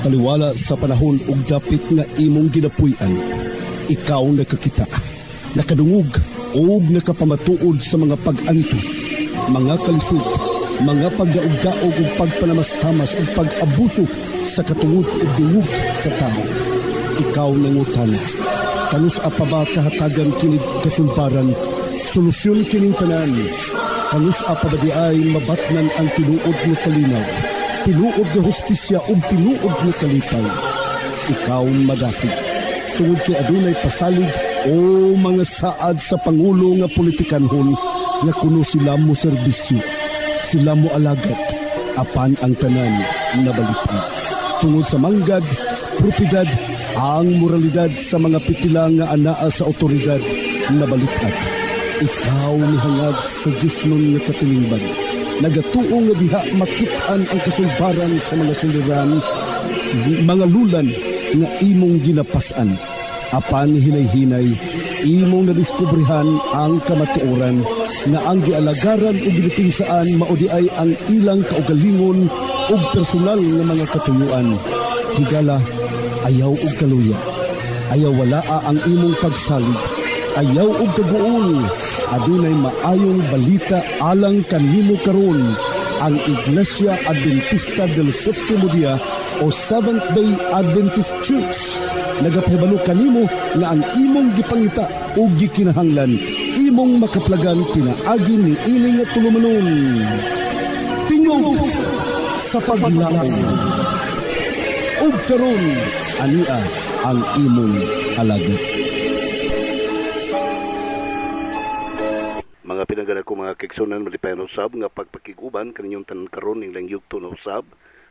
taliwala sa panahon ug dapit nga imong ginapuy-an. Ikaw nakakita, nakadungog o nakapamatuod sa mga pag-antos, mga kalisod, mga pagdaog-daog ug pagpanamastamas ug pag-abuso sa katungod ug dungog sa tao. Ikaw nangutana, kanus apa ba kahatagan kinig kasulbaran, solusyon kining tanan, kanus apa ba di ay mabatnan ang tinuod nga kalinaw, tinuod nga hustisya ug tinuod nga kalipay. Ikaw madasig, tungod kay adunay pasalig o mga saad sa Pangulo nga politikanhon nga kuno sila mo serbisyo, sila mo alagad, apan ang tanan nabalitan. Tungod sa manggad, propidad, ang moralidad sa mga pipila nga anaa sa otoridad nabalitan. Ikaw mihangad sa Diyos nun nga katilingban, nagatuo nga diha makitaan ang kasulbaran sa mga suliran, mga lulan nga imong ginapasan. Apan hinay-hinay, imong nadiskubrihan ang kamatuoran na ang gialagaran o ginipinsaan maudi ay ang ilang kaugalingon o personal nga mga katuyuan. Higala, ayaw og kaluya, ayaw walaa ang imong pagsalig, ayaw og kaguol, adunay maayong balita alang kanimo karon. Ang Iglesia Adventista del Sétimo Día o Seventh-day Adventist Church nagapahibalo kanimo nga ang imong gipangita o gikinahanglan imong makaplagan pinaagi ni ini nga tulumanon. Tingog sa paglaom ug karon ania ang imong alagad. Mga pinagana ko mga keksonan malipayan usab nga pagpakiguban kaninyong tanan karon ning langyug tuno usab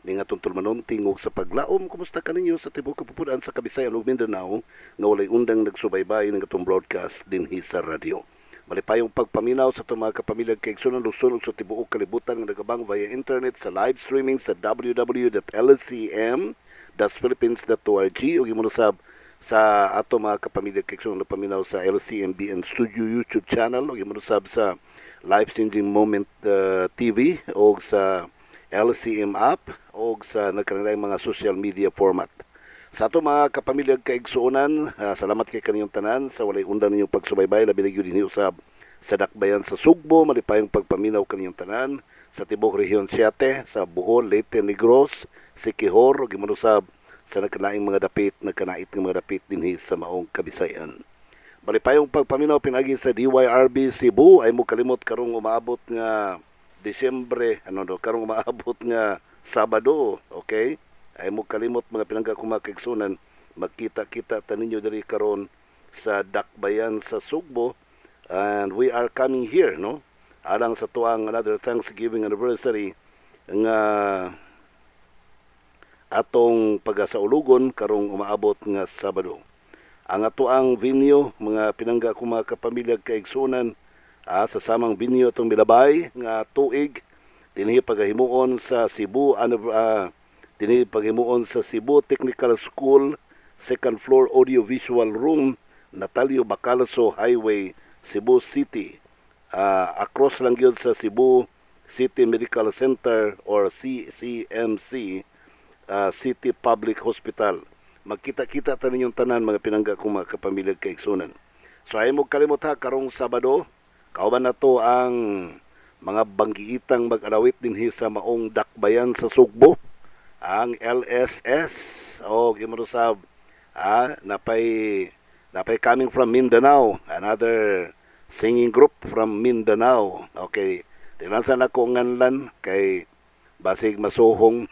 ning atong tulmanon tingog sa paglaom. Kumusta kaninyo sa tibuok kapupudan sa Kabisayan ug Mindanao nga walay undang nagsubaybay ng atong broadcast dinhi sa radio. Malipayong pagpaminaw sa itong mga kapamilyang kaigsunan Luzon ug sa tibuok kalibutan nga nagabang via internet sa live streaming sa www.lcm.philippines.org ug imunusab sa ato mga kapamilyang kaigsunan na paminaw sa LCMBN Studio YouTube channel ug imunusab sa Life Changing Moment TV o sa LCM app o sa nagkanilang mga social media format. Sa ato mga kapamilyang kaigsuonan, salamat kay kaniyong tanan sa walay undan ninyong pagsubaybay labi na gyud dinhi usab sa dakbayan sa Sugbo. Malipayong pagpaminaw kaniyong tanan sa tibok rehiyon 7 sa Bohol, Leyte, Negros, Siquijor ug imunusab sa nagkanaing mga dapit, nagkanait ng mga dapit dinhi sa maong Kabisayan. Malipayong pagpaminaw pinagi sa DYRB Cebu ay mo kalimot karong umaabot nga Disyembre, karong umaabot nga Sabado, okay? Ay mo kalimot mga pinangga kumakigsunan, magkita-kita taninyo diri karon sa dakbayan sa Sugbo, and we are coming here, no? Alang sa tuang another Thanksgiving anniversary nga atong pagasaulugon karong umaabot nga Sabado. Ang atuang venue, mga pinangga kumakapamilyang kaigsunan, sa samang venue itong milabay nga tuig dinhi pagahimuon sa Cebu dinhi paghimuon sa Cebu Technical School, second floor audio-visual room, Natalio Bacalso Highway, Cebu City. Across lang yun sa Cebu City Medical Center or CCMC, City Public Hospital. Magkita-kita ta ninyong tanan mga pinangga kong mga kapamilyang kaigsunan. So ay mo kalimot ha, karong Sabado, kauban na to ang mga banggiitang mag-alawit dinhi sa maong dakbayan sa Sugbo, ang LSS o gimarusab napay coming from Mindanao, another singing group from Mindanao. Okay, dinansan ako nganlan kay basig masuhong.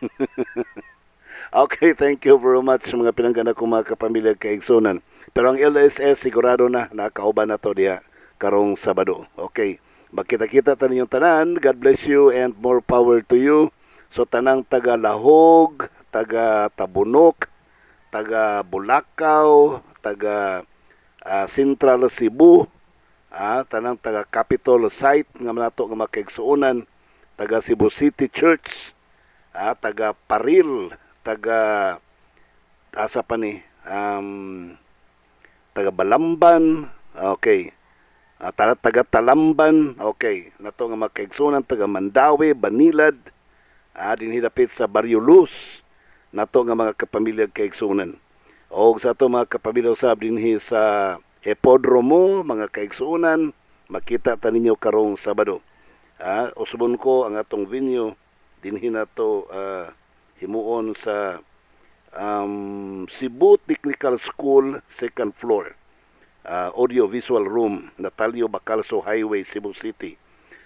Okay, thank you very much mga pinanggana ko mga kapamilya kaigsunan. Pero ang LSS sigurado na nakauban na to diya karong Sabado. Okay, magkita-kita ta ninyong tanan. God bless you and more power to you. So tanang taga Lahog, taga Tabunok, taga Bulacau, taga Central Cebu, tanang taga Capitol Site nga manato nga makaigsuonan, taga Cebu City Church, taga Paril, taga asa pa ni taga Balamban, okay. Taga Talamban, okay. Nato nga makaigsuonan taga Mandawi, Banilad, dinhidapit sa Barrio Luz, nato nga mga kapamilya kaigsunan. O sa ato mga kapamilya usab dinhi sa Hipodromo, mga kaigsunan, makita ta ninyo karong Sabado. Usbon ko ang atong venue dinhi nato himuon sa Cebu Technical School, second floor. Audio Visual Room, Natalio Bacalso Highway, Cebu City.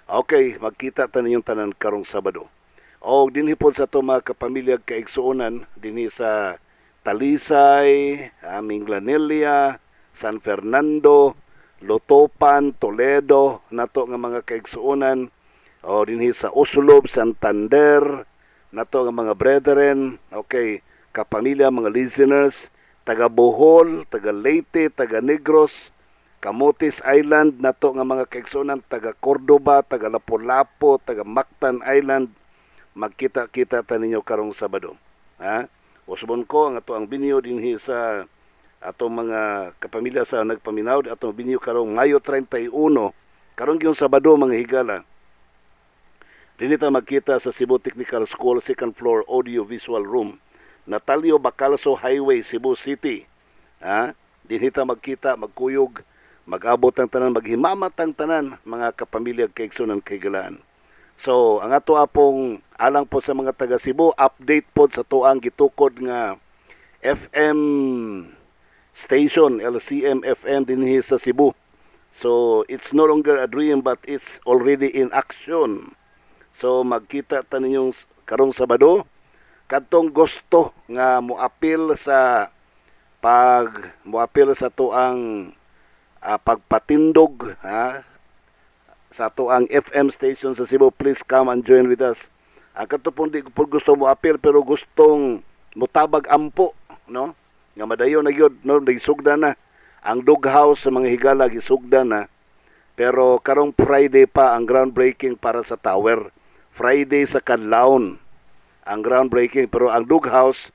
Okay, magkita ta ninyong tanan karong Sabado. O dinhi po sa to mga kapamilya kaigsuonan dinhi sa Talisay, Minglanilla, San Fernando, Lotopan, Toledo, nato nga mga kaigsuonan. O dinhi sa Usulob, Santander, nato nga mga brethren. Okay, kapamilya, mga listeners, taga Bohol, taga Leyte, taga Negros, Camotes Island, nato nga mga kaigsuonan, taga Cordoba, taga Lapu-Lapu, taga Mactan Island, magkita-kita ta ninyo karong Sabado. Usbon ko ang ato ang binyo dinhi sa ato mga kapamilya sa nagpaminaw, ato binyo karong Mayo 31, karong gyud Sabado mga higala. Dinhi ta magkita sa Cebu Technical School, second floor, Audio Visual Room, Natalio Bacalso Highway, Cebu City. Dinhi ta magkita, magkuyog, mag-abot ang tanan, maghimamat ang tanan, mga kapamilya kaigsunan kaigalaan. So, ang ato apong alang po sa mga taga Cebu, update po sa tuang gitukod nga FM station, LCM FM dinhi sa Cebu. So, it's no longer a dream but it's already in action. So, magkita ta ninyong karong Sabado, kadtong gusto nga moapil sa tuang pagpatindog sa tuang FM station sa Cebu, please come and join with us. Kadto pong di po gusto mo apil pero gustong mutabag ampo, no? Nga madayon na gyud, no, nagisugda na ang doghouse sa mga higala, gisugda na. Pero karong Friday pa ang groundbreaking para sa tower. Friday sa Kadlaon ang groundbreaking, pero ang doghouse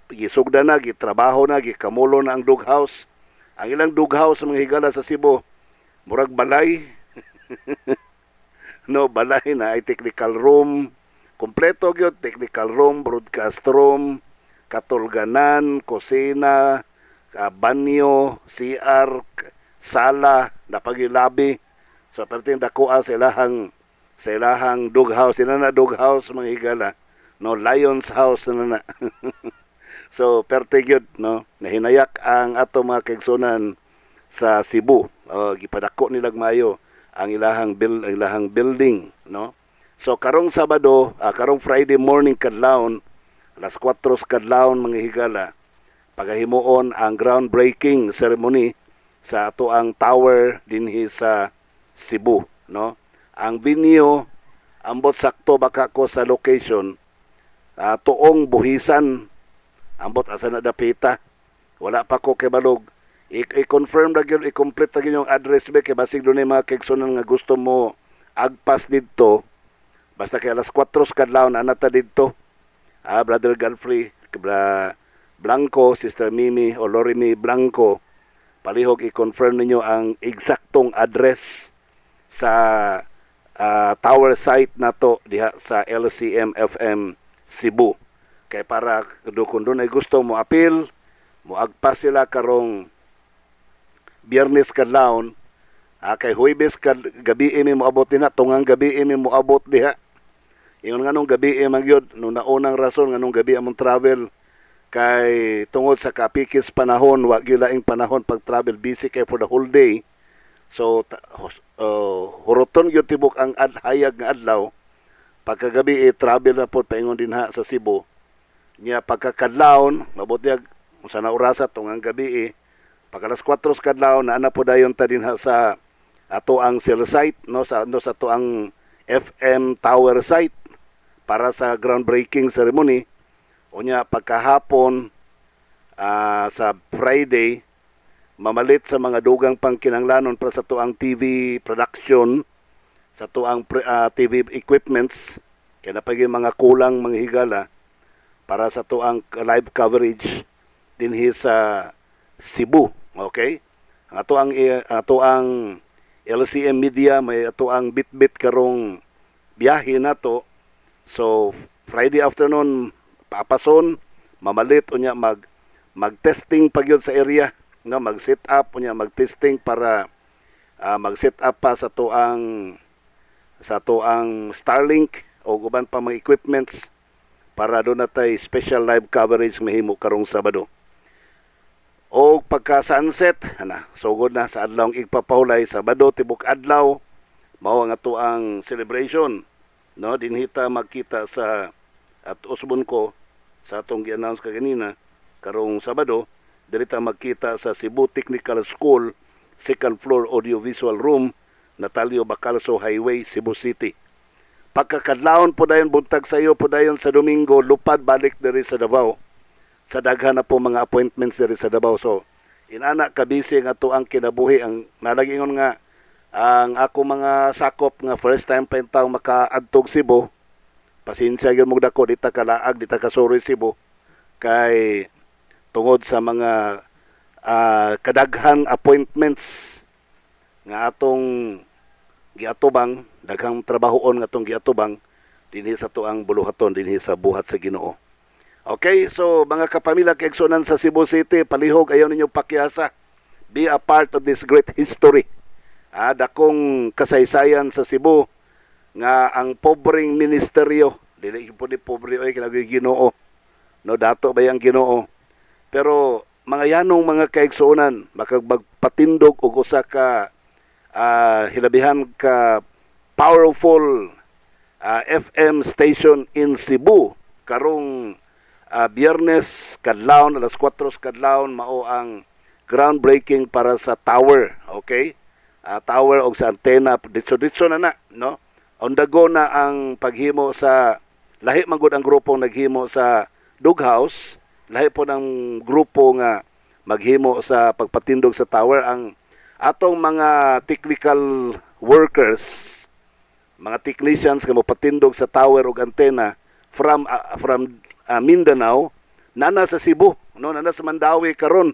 gisugda na, gitrabaho na, gikamulo na ang doghouse. Ang ilang doghouse sa mga higala sa Cebu, murag balay. No, balay na ay technical room, kompleto gyud, technical room, broadcast room, katulganan, kusina, banyo, CR, sala, napagilabi. So perting dakuha sa ilahang doghouse, ina na doghouse mga higala, no, Lion's House na. So perte gyud, no, nahinayak ang ato mga kaigsunan sa Cebu. Gipadako nilag maayo ang ilahang building, no. So karong Sabado, karong Friday morning kadlawon, alas 4 kadlawon mga higala, pagahimuon ang groundbreaking ceremony sa ato ang tower dinhi sa Cebu, no. Ang venue ambot sakto baka ko sa location, tuong buhisan, ambot asa na dapita, wala pa ko kay balog. I-confirm na gyud, i-complete na gyud yung address ba kay basig doon mga kaigsunan nga gusto mo agpas didto. Basta kay alas 4 kadlawon anata didto. Brother Godfrey Blanco, Sister Mimi o Lorimi Blanco, palihog i-confirm ninyo ang eksaktong address sa tower site nato diha sa LCM FM Cebu. Kay para kung doon ay gusto mo appeal, mo agpas sila karong Biyernes kadlawon, kay Huwebes gabi mi moabot na, tungang gabi mi moabot diha. Ingon nganong gabi magyod, nung naunang rason nganong gabi among travel, kay tungod sa kapikis panahon, wa gyud laing panahon pag travel, busy kay for the whole day. So huroton gyud tibok ang hayag nga adlaw. Pagkagabi travel na po paingon din ha sa Cebu. Nya pagkakadlawon, mabot diag sa naurasa tungang gabi pag alas 4 kadlaw na po dayon ta dinha sa ato ang cell site, no, sa ato ang FM tower site para sa groundbreaking ceremony. Unya pagkahapon sa Friday, mamalit sa mga dugang pangkinahanglanon para sa tuang TV production, sa tuang TV equipments, kaya napagi mga kulang mga higala para sa tuang live coverage dinhi sa Cebu. Okay? Ang ato ang LCM Media, may ato ang bit-bit karong biyahe nato. So Friday afternoon paapason, mamalit unya mag-testing pagyud sa area, no, mag-set up unya mag-testing para mag-set up pa sa tuang Starlink o uban pa mga equipments para doon natay special live coverage mahimo karong Sabado. O pagka sunset, sugod na sa adlawng igpapahulay Sabado tibok adlaw mao ang atoang celebration, no, dinhita magkita sa at usbon ko sa atong gi-announce kaganina karong Sabado dirita magkita sa Cebu Technical School second floor audiovisual room, Natalio Bacalso Highway, Cebu City. Pagkakadlawon po dayon buntag sayo po dayon sa Domingo lupad balik diri sa Davao. Sa daghan na po mga appointments diri sa Davao. So inana kabisi nga to ang kinabuhi ang nalagingon nga ang ako mga sakop nga first time pa taw makaadtog Cebu. Pasensya gyud mo dako dita kalaag dita ka Soroy Cebu kay tungod sa mga kadaghan appointments nga atong giatubang, daghang trabahoon nga atong giatubang dinhi sa tuang buluhaton dinhi sa buhat sa Ginoo. Okay, so mga kapamilya kaigsunan sa Cebu City, palihog ayaw ninyo pakyasa. Be a part of this great history. Dakong kasaysayan sa Cebu nga ang pobreng ministeryo, dili po ni pobre oy kinagoy Ginoo. No, dato ba yang Ginoo? Pero mga yanong mga kaigsunan makagpatindog og usa ka hilabihan ka powerful FM station in Cebu karong Biyernes kadlawon alas 4 kadlawon mao ang groundbreaking para sa tower, okay? Tower og sa antena ditso na no? On the go na ang paghimo sa lahi man gud ang grupong naghimo sa Dughouse, lahi po ng grupo nga maghimo sa pagpatindog sa tower. Ang atong mga technical workers, mga technicians nga mopatindog sa tower ug antena from Mindanao nana sa Cebu, no, nana sa Mandawi karon.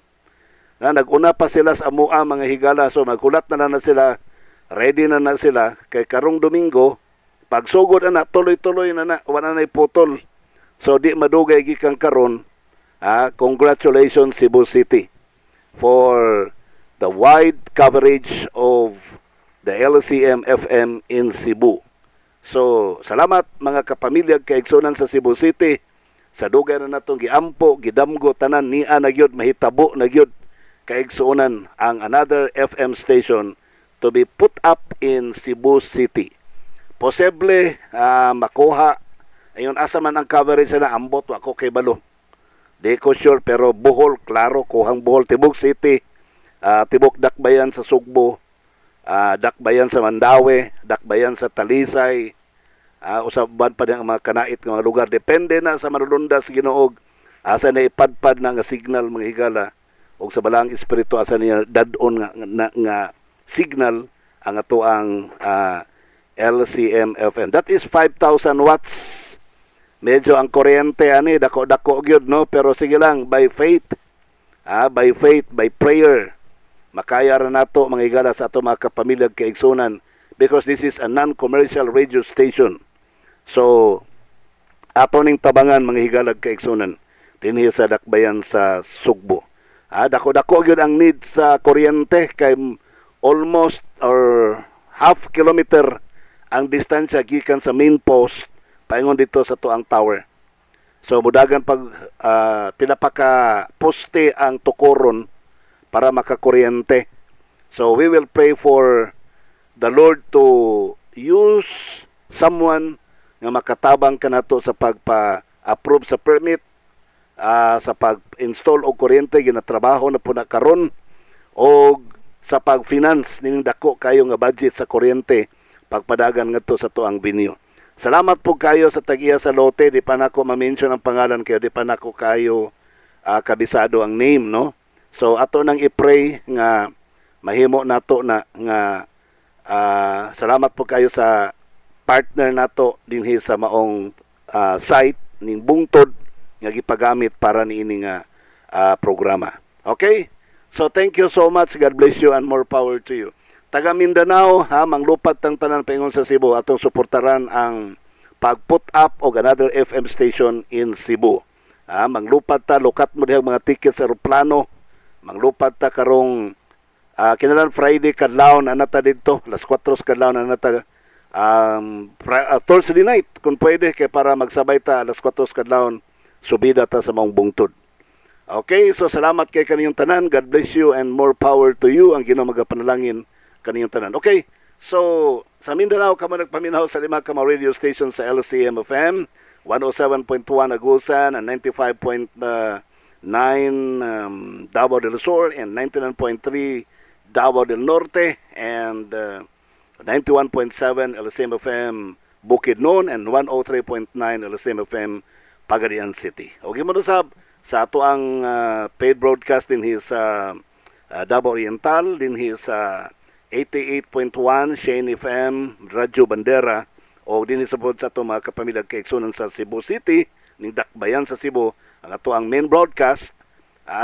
Naguna pa sila sa amua mga higala, so magkulat na sila, ready na sila kay karong Domingo pagsugod na tuloy-tuloy na wala na iputol. So di madugay gikan karon. Congratulations Cebu City for the wide coverage of the LCM FM in Cebu. So, salamat mga kapamilya kaigsunan sa Cebu City. Sa dugay na natong giampo, gidamgo tanan niya na gyud mahitabo na gyud kaigsunan ang another FM station to be put up in Cebu City. Posible makuha ayon asa man ang coverage na ambot wa ko kay balo. Di ko sure pero Bohol klaro kuhang Bohol, Tibok City, Tibok Dakbayan sa Sugbo, Dakbayan sa Mandawi, Dakbayan sa Talisay, usaban pa din ang mga kanait ng mga lugar. Depende na sa marulunda sa Ginoo asa na ipadpad na nga signal mga higala o sa balang espiritu asa niya dadon nga signal ang ato ang LCM FM. That is 5,000 watts. Medyo ang kuryente ani dako-dako gyud, no, pero sige lang, by faith, by prayer makaya ra nato mga higala sa ato mga kapamilya kaigsunan because this is a non-commercial radio station. So ato ning tabangan mga higala kaigsunan dinhi sa Dakbayan sa Sugbo. Dako-dako gyud ang need sa kuryente kay almost or half kilometer ang distansya gikan sa main post paingon dito sa tuang tower. So mudagan pag pinapaka poste ang tukoron para makakuryente. So we will pray for the Lord to use someone nga makatabang kanato sa pagpa-approve sa permit, sa pag-install og kuryente ginatrabaho na po na karon, o sa pag-finance ning dako kayo nga budget sa kuryente pagpadagan ngadto sa tuang binyo. Salamat po kayo sa tag-iya sa lote. Di pa nako ma-mention ang pangalan kayo. Di pa nako kayo kabisado ang name, no? So ato nang i-pray nga mahimo nato na nga salamat po kayo sa partner nato dinhi sa maong site ning bungtod nga gipagamit para niini nga programa. Okay? So thank you so much. God bless you and more power to you. Taga Mindanao, manglupat tang tanan paingon sa Cebu atong suportaran ang pag-put up og another FM station in Cebu. Manglupad ta, lukat mo dihang mga ticket sa aeroplano. Manglupad ta karong kinalan Friday kadlaw na nata dito, alas 4 kadlaw na nata Thursday night kung pwede kay para magsabay ta alas 4 kadlaw subida ta sa maong bungtod. Okay, so salamat kay kaniyong tanan. God bless you and more power to you. Ang Ginoo magapanalangin kaniyong tanan. Okay, so sa Mindanao ka man nagpaminaw sa 5 ka mga radio station sa LCM FM 107.1 Agusan and 95.9 Davao del Sur and 99.3 Davao del Norte and 91.7 LSM FM Bukidnon and 103.9 LSM FM Pagadian City. Okay mo sab sa ato ang paid broadcast din his Davao Oriental, din his 88.1 Shane FM Radyo Bandera o din isabot sa ato mga kapamilyang kaigsunan sa Cebu City ning Dakbayan sa Cebu ang ato ang main broadcast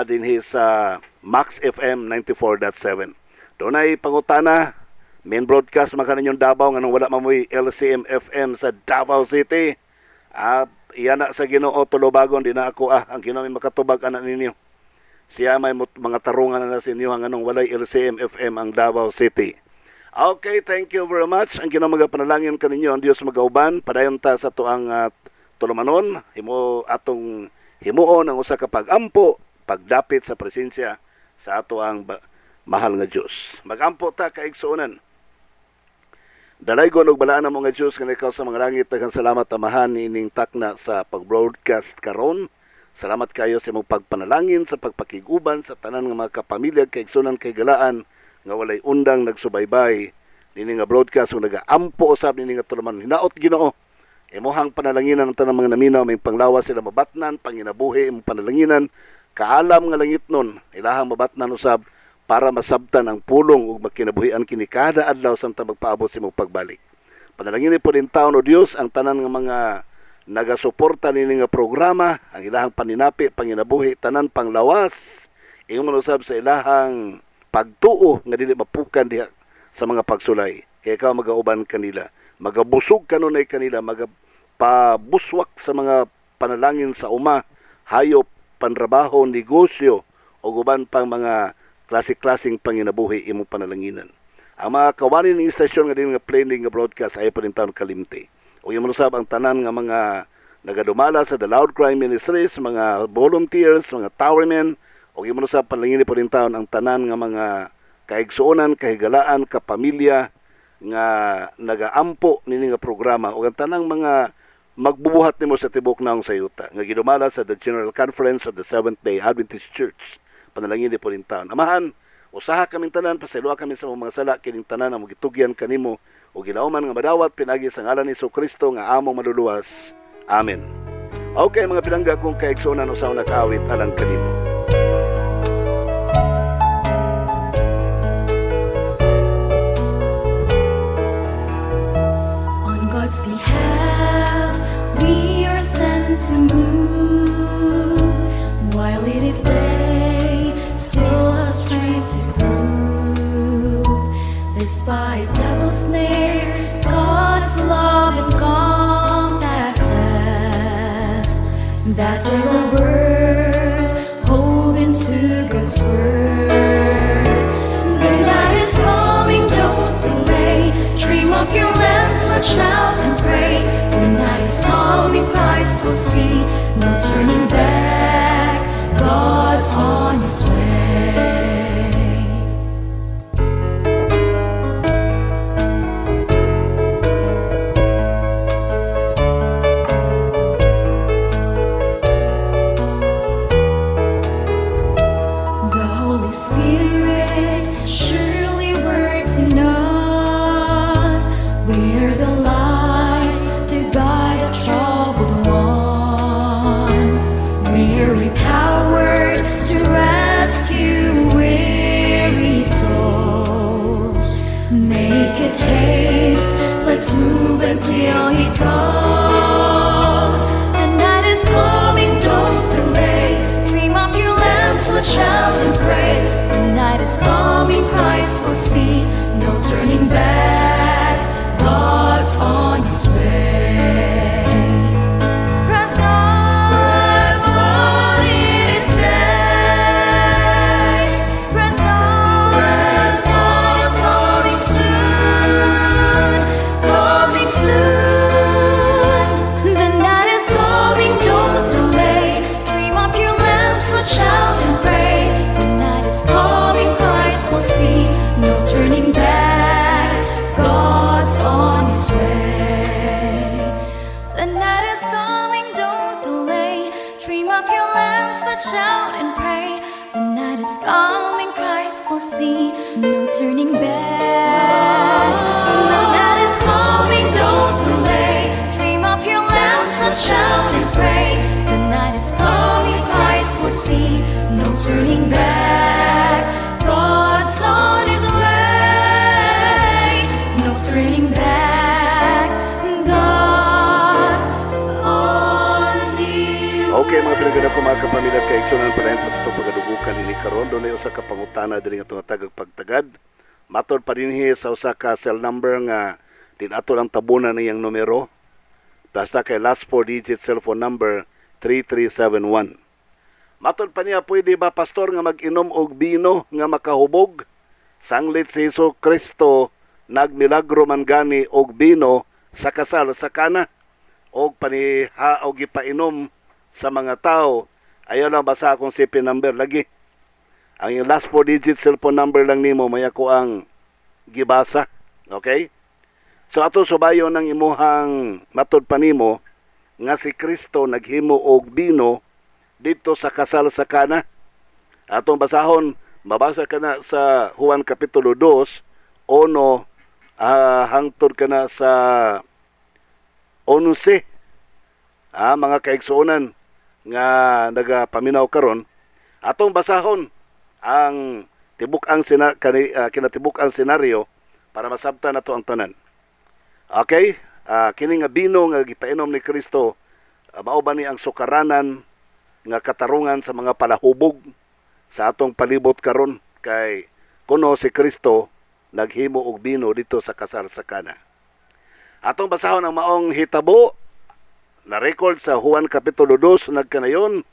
din his Max FM 94.7. Doon ay pangutana, main broadcast makaninyong Davao nga nung wala mamoy LCM FM sa Davao City. Iyan na sa Ginoo Tulubagon, di na ako ang Ginoo may makatubag anak ninyo. Siya may mga tarungan na sa inyo hanggang nung walay LCM FM ang Davao City. Okay, thank you very much. Ang Ginoo magapanalangin kaninyo, ang Dios magauban, padayon ta sa tuang tulumanon, atong himuon ang usa ka pag-ampo, pagdapit sa presensya sa ato ang mahal nga Diyos. Magampo ta kaigsuonan. Dalaygon og balaan mo nga Diyos nga ikaw sa mga langit. Daghang salamat amahan ining takna sa pag-broadcast karon. Salamat kayo sa imong pagpanalangin, sa pagpakiguban sa tanan nga mga kapamilya kaigsuonan kay galaan nga walay undang nagsubaybay nini nga broadcast ug nagaampo usab nini nga tuluman. Hinaot Ginoo imuhang panalanginan ang tanang mga naminaw may panglawas sila mabatnan, panginabuhi imong panalanginan, kaalam nga langit nun ilahang mabatnan usab para masabtan ang pulong ug makinabuhian kini kada adlaw samtang magpaabot sa imong pagbalik. Panalangin po din taon o Dios ang tanan nga mga nagasuporta nini nga programa, ang ilahang paninapi, panginabuhi, tanan panglawas, ingon usab sa ilahang pagtuo nga dili mapukan diha sa mga pagsulay. Kaya ikaw magauban kanila, magabusog kanunay kanila, magpabuswak sa mga panalangin sa uma, hayop, panrabaho, negosyo o uban pang mga klasik-klasing panginabuhi imong panalanginan. Ang mga kawanin ng istasyon nga din nga planning nga broadcast ay pa rin taon kalimti. O yung manusab ang tanan nga mga nagadumala sa The Loud Cry Ministries, mga volunteers, mga towermen, o yung manusab panalangin pa rin taon ang tanan nga mga kaigsuonan, kahigalaan, kapamilya nga nagaampo nini nga programa o ang tanang mga magbubuhat nimo sa tibok naong sayuta nga gidumala sa the General Conference of the Seventh-day Adventist Church. Panalangin di po rin taon. Amahan, usaha kaming tanan, pasalua kami sa mga sala, kining tanan na magitugyan kanimo, o gilauman nga madawat, pinagi sa ngalan ni Kristo nga among maluluwas. Amen. Okay, mga pinangga kong kaigsunan, usaw na kaawit alang kanimo. On God's behalf, we are sent to move, while it is day, still have strength to prove. Despite devil's snares, God's love encompasses that will birth, hold into God's word. The night is coming, don't delay. Dream of your lamps, watch out and pray. The night is coming, Christ will see. No turning back, God's on His way. The Holy Spirit surely works in us. We're the light to guide the troubled ones. We're empowered to rescue weary souls. Make it haste, let's move until He comes. The night is coming, don't delay. Dream of your lamps, watch out and pray. The night is coming, Christ will see. No turning back, God's on His way. Press on, The night is coming, don't delay. Dream up your lamps, but shout and pray. The night is coming, Christ will see. No turning back. The night is coming, don't delay. Dream up your lamps, but shout and pray. The night is coming, Christ will see. No turning back. God's on His way. No turning back. God's on His Okay, mga pinaganda ko mga kapamilya kaigsunan palenta sa itong pagadugukan ini karon doon ay usa ka pangutana diri nga itong tagag pagtagad. Matod pa dinhi sa usa ka cell number nga din ato lang tabunan niyang numero. Basta kay last 4 digit cellphone number 3371. Matod pa niya, pwede ba pastor nga mag-inom og bino nga makahubog? Sanglit si Hesus Kristo nagmilagro man gani og bino sa kasal sa kana og paniha og gipainom sa mga tao. Ayaw lang basa akong CP number lagi. Ang yung last 4 digit cellphone number lang nimo maya ko ang gibasa. Okay? So ato subayon ng imuhang matod pa nimo nga si Kristo naghimo og bino dito sa kasal sa Kana. Atong basahon, mabasa ka na sa Juan Kapitulo 2, hangtod ka na sa 11. Mga kaigsuonan nga nagapaminaw karon. Atong basahon ang kinatibuk ang senaryo para masabtan nato ang tanan. Okay? Kini nga bino nga gipainom ni Kristo, mao ba ni ang sukaranan nga katarungan sa mga palahubog sa atong palibot karon kay kuno si Kristo naghimo og bino dito sa kasal sa Kana. Atong basahon ang maong hitabo na record sa Juan Kapitulo 2 nagkanayon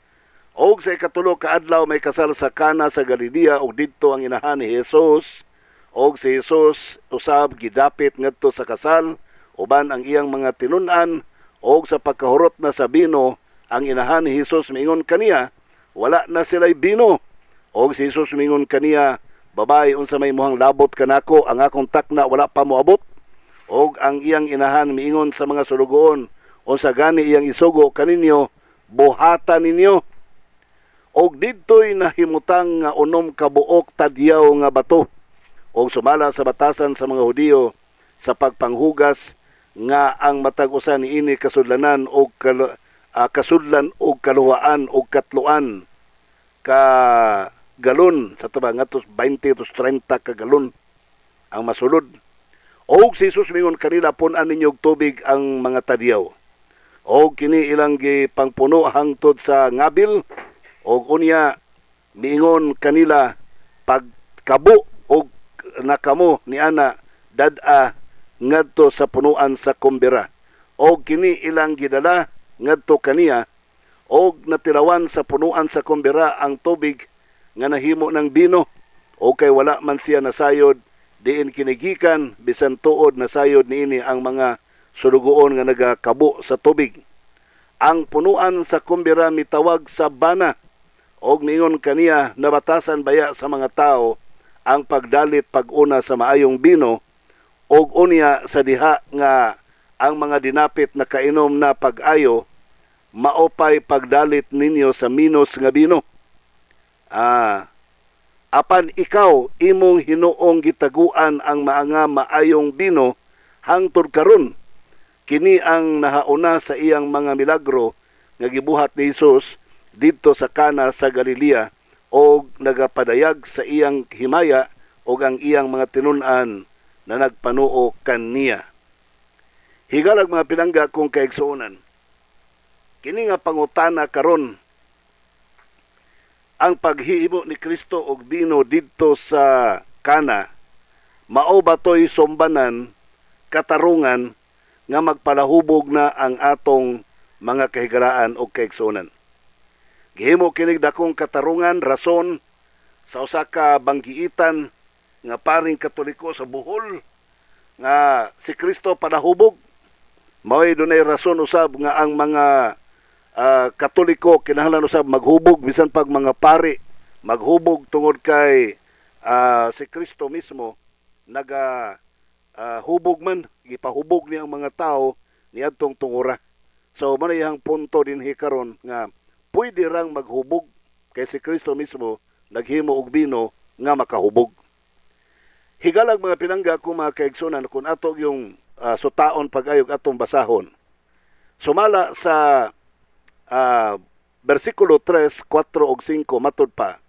og sa ikatulo ka adlaw may kasal sa Kana sa Galilea og didto ang inahan ni Jesus og si Jesus usab gidapit ngadto sa kasal uban ang iyang mga tinun-an og sa pagkahurot na sa bino ang inahan ni Jesus mingon kaniya, wala na sila'y bino. Og si Jesus mingon kaniya, babae, unsa may muhang labot kanako, ang akong takna wala pa moabot. Og ang iyang inahan mingon sa mga sulugoon, unsa gani iyang isugo kaninyo, buhatan ninyo. Og didto'y nahimutang nga unom kabuok tadyaw nga bato. Og sumala sa batasan sa mga Hudiyo sa pagpanghugas nga ang matag usa niini kasudlanan og kasudlan og kaluhaan og katluan ka galon sa taba nga 20 to 30 ka galon ang masulod. Og si Jesus mingon kanila, punan ninyo og tubig ang mga tadyaw. Og kini ilang gipangpuno hangtod sa ngabil og unya miingon kanila, pagkabo og nakamo ni ana dad-a ngadto sa punuan sa kumbira. Og kini ilang gidala ngadto kaniya og natilawan sa punuan sa kumbira ang tubig nga nahimo ng bino o kay wala man siya nasayod diin kinigikan bisan tuod nasayod niini ang mga sulugoon nga nagakabo sa tubig. Ang punuan sa kumbira mitawag sa bana og ningon kaniya nabatasan baya sa mga tao ang pagdalit pag-una sa maayong bino og unya sa diha nga ang mga dinapit na kainom na pag-ayo maopay pagdalit ninyo sa minos nga bino. Apan ikaw imong hinuong gitaguan ang maanga maayong bino hangtod karon. Kini ang nahauna sa iyang mga milagro nga gibuhat ni Jesus didto sa Kana sa Galilea og nagapadayag sa iyang himaya og ang iyang mga tinun-an na nagpanuo kaniya. Higalag mga pinangga kong kaigsuonan, kini nga pangutana karon, ang paghihimo ni Kristo og bino didto sa Kana, mao ba to'y sumbanan, katarungan, nga magpalahubog na ang atong mga kahigaraan o kaigsuonan. Gihimo kinig dakong katarungan, rason, sa usa ka banggiitan nga paring Katoliko sa Bohol, nga si Kristo palahubog. Mao'y dunay rason usab nga ang mga Katoliko kinahanglan usab maghubog bisan pag mga pari maghubog tungod kay si Kristo mismo naga hubog man, gipahubog niya ang mga tao niadtong tungura. So mo na iyang punto din hikaron nga pwede rang maghubog kay si Kristo mismo naghimo og bino nga makahubog. Higalag mga pinangga ko mga kaigsunan kung ato yung sutaon pag-ayog atong basahon. Sumala sa versikulo 3, 4 ug 5 matod pa.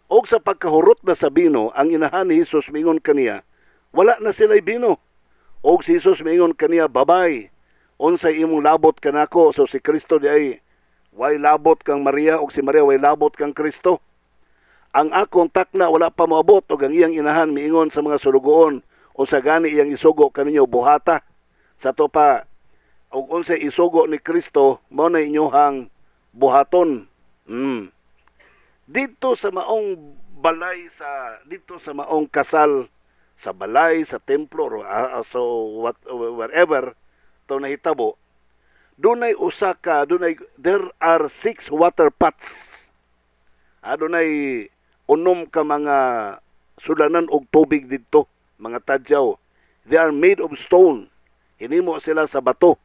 Og sa pagkahurot na sa bino, ang inahan ni Jesus mingon kaniya, wala na sila'y bino. Og si Jesus mingon kaniya, babay, unsay imong labot kanako. So si Kristo di ay way labot kang Maria og si Maria way labot kang Kristo. Ang akong takna wala pa moabot og ang iyang inahan miingon sa mga sulugoon o sa gani iyang isugo kaninyo buhata. Sa to pa og unsay isugo ni Kristo mao na inyohang buhaton. Dito sa maong balay dito sa maong kasal sa balay sa templo so whatever to nahitabo there are 6 water pots. Adunay unom ka mga sulanan og tubig didto, mga tadyaw. They are made of stone. Hinimo sila sa bato.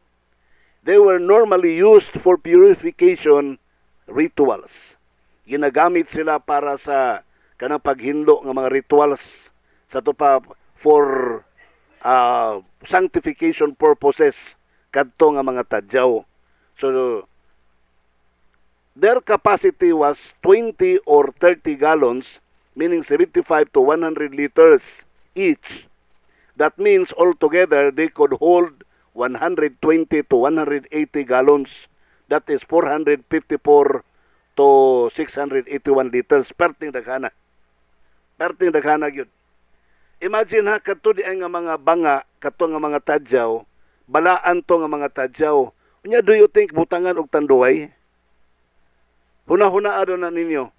They were normally used for purification rituals. Ginagamit sila para sa kanang paghinlo ng mga rituals sa to pa for sanctification purposes kadto nga mga tadyaw. So their capacity was 20 or 30 gallons, meaning 75 to 100 liters each. That means altogether they could hold 120 to 180 gallons. That is 454 to 681 liters. Perting daghana. Perting daghana yun. Imagine ha, kato di ay nga mga banga, kato nga mga tadyaw, balaan to nga mga tadyaw. Unya, do you think butangan og tanduay? Huna-hunaan na ninyo.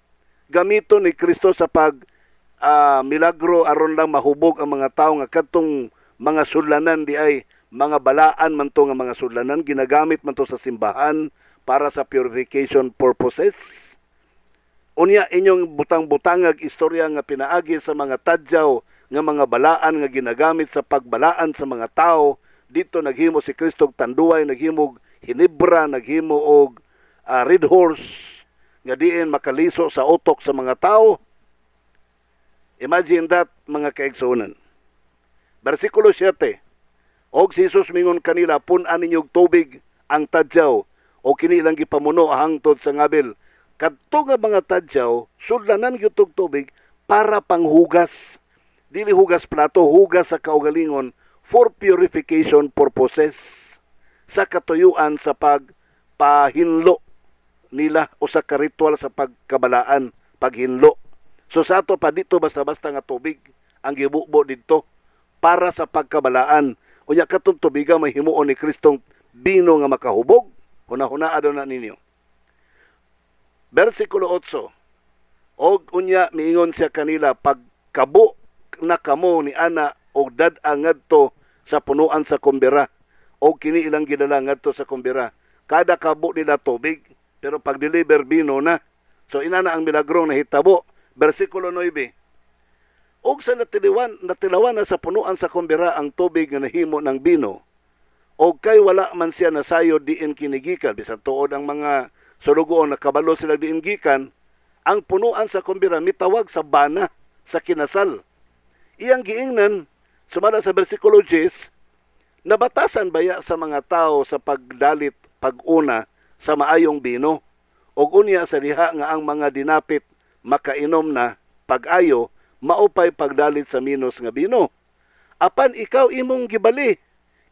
Gamito ni Kristo sa milagro aron lang mahubog ang mga tao nga katong mga sudlanan di ay mga balaan man to nga mga sudlanan, ginagamit man to sa simbahan para sa purification purposes. Unya inyong butang-butangag istorya nga pinaagi sa mga tadyaw nga mga balaan nga ginagamit sa pagbalaan sa mga tao. Dito naghimo si Kristo og tanduay, naghimo og hinibra, naghimo og red horse nga diin makaliso sa utok sa mga tao. Imagine that, mga kaigsunan. Versikulo 7. Og si Jesus mingon kanila, punan ninyog tubig ang tadyaw o kini ilang gipamuno hangtod sa ngabil. Kadto nga mga tadyaw, sudlanan gyud tubig para panghugas. Dili hugas plato, hugas sa kaugalingon for purification purposes. Sa katuyuan sa pagpahinlo nila o sa karitual sa pagkabalaan, paghinlo. So sa ato pa dito basta-basta nga tubig ang gibubo dito para sa pagkabalaan. Unya katong tubiga may himuon ni Kristong bino nga makahubog. Huna-hunaan na ninyo. Versikulo 8. Og unya miingon siya kanila, pagkabo na kamo ni ana og dad-a ngadto sa punuan sa kumbira og kini ilang gidala ngadto sa kumbira. Kada kabo nila tubig pero pag deliver bino na. So ina na ang milagro na hitabo. Versikulo 9. Og sa natilawan na sa punuan sa kumbira ang tubig nga nahimo ng bino, og kay wala man siya nasayo diin kinigikan, bisan tuod ang mga sulugoon na kabalo sila diin gikan, ang punuan sa kumbira mitawag sa bana sa kinasal. Iyang giingnan, sumala sa versikulo 10, nabatasan baya sa mga tao sa pagdalit pag-una sa maayong bino, og unya sa diha nga ang mga dinapit makainom na pag-ayo, maupay pagdalit sa minos nga bino. Apan ikaw imong gibali,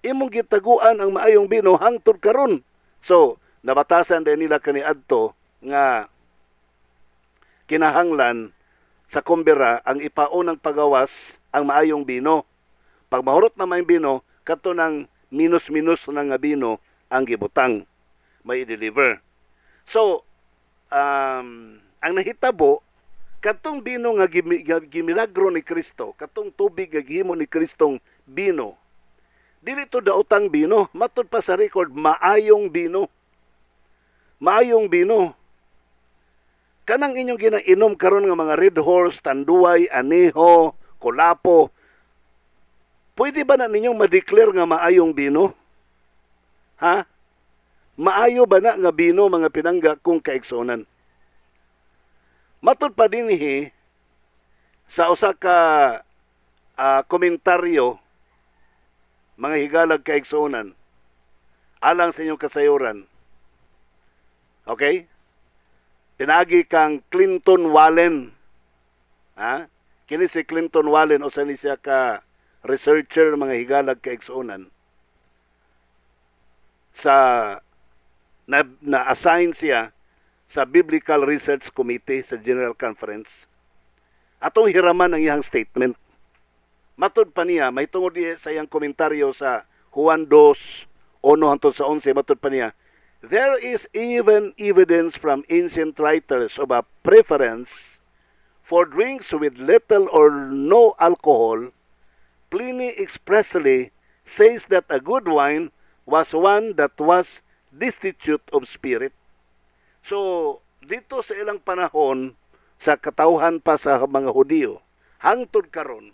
imong gitaguan ang maayong bino hangtod karon. So, nabatasan din nila kaniadto nga kinahanglan sa kumbira ang ipaunang pagawas ang maayong bino. Pag mahurot na may bino, kato ng minus-minus na nga bino ang gibutang, may i-deliver. So, ang nahitabo, katong bino nga gimilagro ni Kristo, katong tubig nga gihimo ni Kristong bino, dili to daotang bino, matud pa sa record, maayong bino. Maayong bino. Kanang inyong ginainom karon nga mga red horse, tanduay, aneho, kulapo, pwede ba na ninyong ma-declare nga maayong bino? Ha? maayo ba na nga bino mga pinangga kung kaigsunan? Matod pa dinhi sa usa ka komentaryo mga higalag kaigsunan alang sa inyong kasayuran. Okay? Pinagi kang Clinton Wallen. Ha? Kini si Clinton Wallen usa ni siya ka researcher mga higalag kaigsunan sa na-assign siya sa Biblical Research Committee sa General Conference. Atong hiraman ang iyang statement. Matod pa niya, may tungod diya sa iyang komentaryo sa Juan 2:1-11, matod pa niya, there is even evidence from ancient writers of a preference for drinks with little or no alcohol. Pliny expressly says that a good wine was one that was destitute of spirit. So, dito sa ilang panahon, sa katawhan pa sa mga Hudiyo, hangtod karon,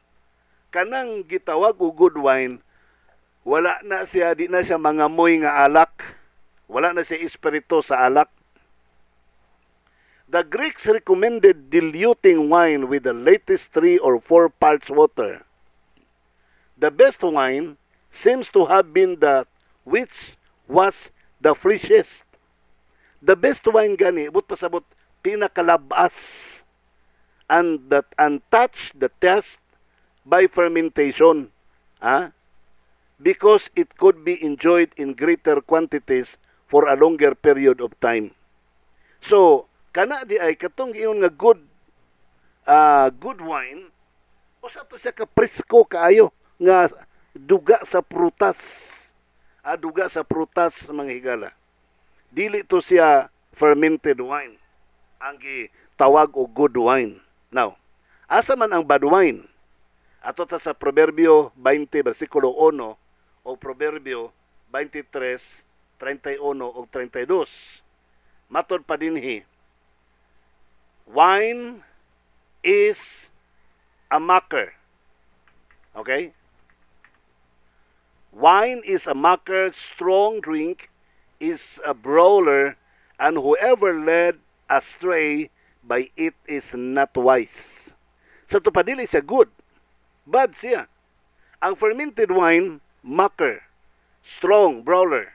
kanang gitawag og good wine, wala na siya, di na siya mga moy nga alak, wala na siya espiritu sa alak. The Greeks recommended diluting wine with the latest 3 or 4 parts water. The best wine seems to have been that which was the freshest. The best wine gani, but pasabot pinakalabas and that untouched the taste by fermentation. Because it could be enjoyed in greater quantities for a longer period of time. So, kana di ay katong iyon nga good wine, o sa to siya ka presko kaayo nga duga sa prutas. Duga sa prutas mga higala. Dili to siya fermented wine. Ang tawag o good wine. Now, asa man ang bad wine? Ato ta sa Proverbio 20 versikulo 1 o Proverbio 23 31 o 32. Matod pa dinhi, wine is a mocker. Okay? Wine is a mocker, strong drink is a brawler, and whoever led astray by it is not wise. Sa tupadili siya good, bad siya. Ang fermented wine, mocker, strong, brawler.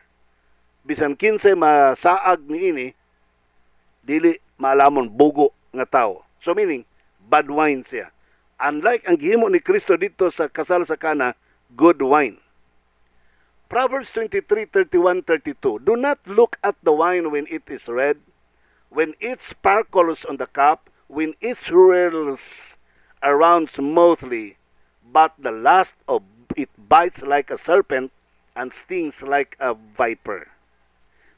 Bisan kinsa masaag niini, dili maalamon bugo nga tao. So meaning, bad wine siya. Unlike ang gihimo ni Kristo dito sa kasal sa Kana, good wine. Proverbs 23:31-32. Do not look at the wine when it is red, when it sparkles on the cup, when it swirls around smoothly, but the lust of it bites like a serpent and stings like a viper.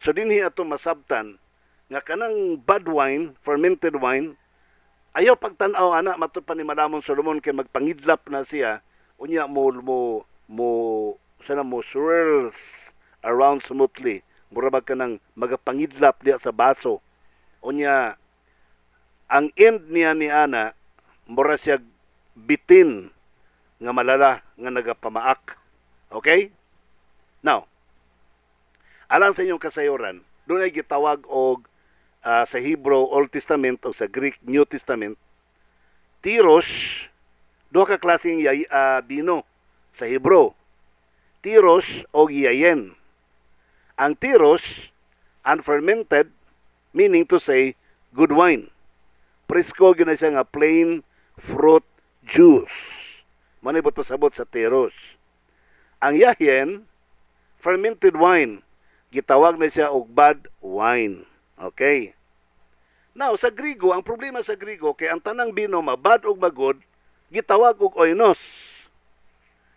So dinhi ato masabtan nga kanang bad wine, fermented wine, ayaw pagtan-aw ana matud pa ni Malamon Solomon kay magpangidlap na siya, unya mo swirls around smoothly. Murabag ka ng magapangidlap diya sa baso. Unya, ang end niya ni Ana, mura siya bitin nga malala nga nagapamaak. Okay? Now, alang sa inyong kasayuran, doon ay gitawag og sa Hebrew Old Testament o sa Greek New Testament, tiros, duha ka klaseng bino sa Hebrew. Tiros o yayen. Ang tiros, unfermented, meaning to say, good wine. Presko gina siya nga plain fruit juice. Manibot pasabot sa tiros. Ang yayen, fermented wine. Gitawag na siya og bad wine. Okay. Now, sa Grigo, ang problema sa Grigo, kay ang tanang bino mabad og magod, gitawag og oinos.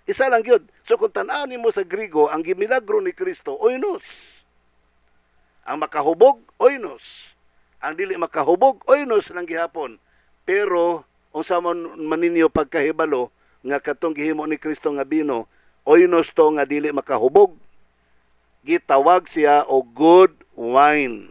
Isa lang yun. So kung tanaw nimo sa Grigo, ang gimilagro ni Kristo, oinos. Ang makahubog, oinos. Ang dili makahubog, oinos lang gihapon. Pero, unsa man maninyo pagkahibalo, nga katong gihimo ni Kristo nga bino, oinos to nga dili makahubog. Gitawag siya o good wine.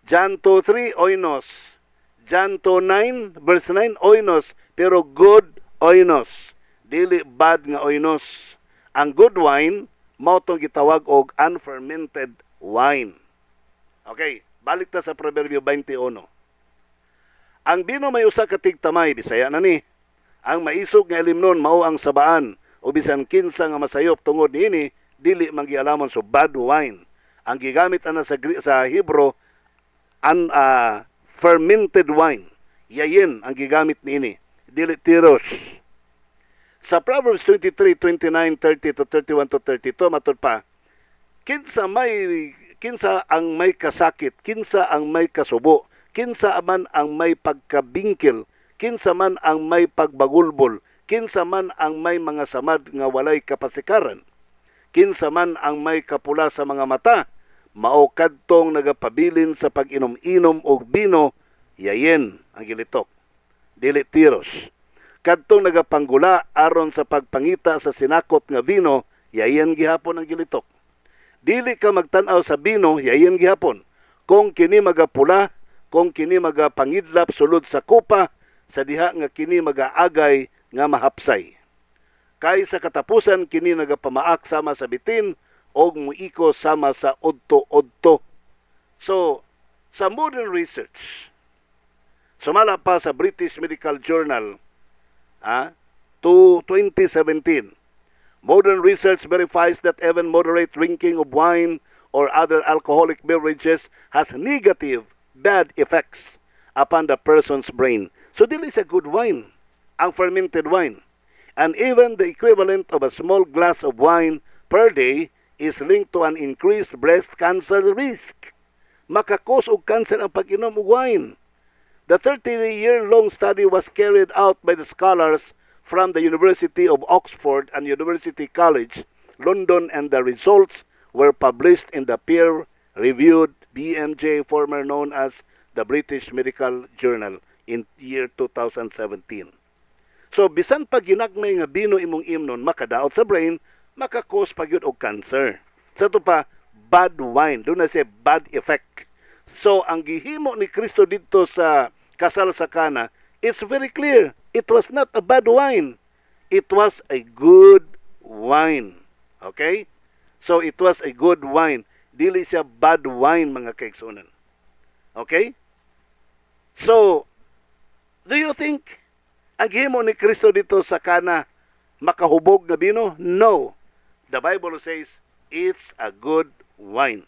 John 2:3, oinos. John 2:9, verse 9, oinos. Pero good oinos. Dili bad nga oinos. Ang good wine, mao tong gitawag og unfermented wine. Okay, balik ta sa Proverbio 21. Ang bino may usa ka tigtamay, Bisaya na ni. Ang maisog nga ilimnon mao ang sabaan, o bisan kinsa nga masayop tungod niini dili manggialamon so bad wine. Ang gigamit ana sa Hebro fermented wine. Yayin ang gigamit niini, dili tiros. Sa Proverbs 23, 29, 30 to 31 to 32 matud pa, kinsa ang may kasakit, kinsa ang may kasubo, kinsa man ang may pagkabingkil, kinsa man ang may pagbagulbol, kinsa man ang may mga samad nga walay kapasikaran, kinsa man ang may kapula sa mga mata, mao kadtong nagapabilin sa pag-inom-inom og bino, yayen ang gilitok, dili tiros. Kadtong nagapanggula aron sa pagpangita sa sinakot nga bino, yayen gihapon ang gilitok. Dili ka magtan-aw sa bino, yayen gihapon. Kung kini magapula, kung kini magapangidlap sulod sa kupa, sa diha nga kini magaagay nga mahapsay. Kay sa katapusan kini nagapamaak sama sa bitin og muiko sama sa udto-udto. So, sa modern research, sumala pa sa British Medical Journal, to 2017, modern research verifies that even moderate drinking of wine or other alcoholic beverages has negative, bad effects upon the person's brain. So, dili sa good wine, ang fermented wine. And even the equivalent of a small glass of wine per day is linked to an increased breast cancer risk. Makakos og cancer ang pag-inom og wine. The 30-year-long study was carried out by the scholars from the University of Oxford and University College London, and the results were published in the peer-reviewed BMJ, former known as the British Medical Journal, in year 2017. So, bisan pag ginagmay nga bino imong imnon, makadaot sa brain, makakos pagyud og cancer. Sa ito pa, bad wine. Doon na siya bad effect. So, ang gihimo ni Kristo dito sa kasal sa Kana, it's very clear. It was not a bad wine. It was a good wine. Okay? So, it was a good wine. Dili siya bad wine, mga kaigsunan. Okay? So, do you think ang gihimo ni Kristo dito sa Kana makahubog na bino? No. The Bible says, it's a good wine.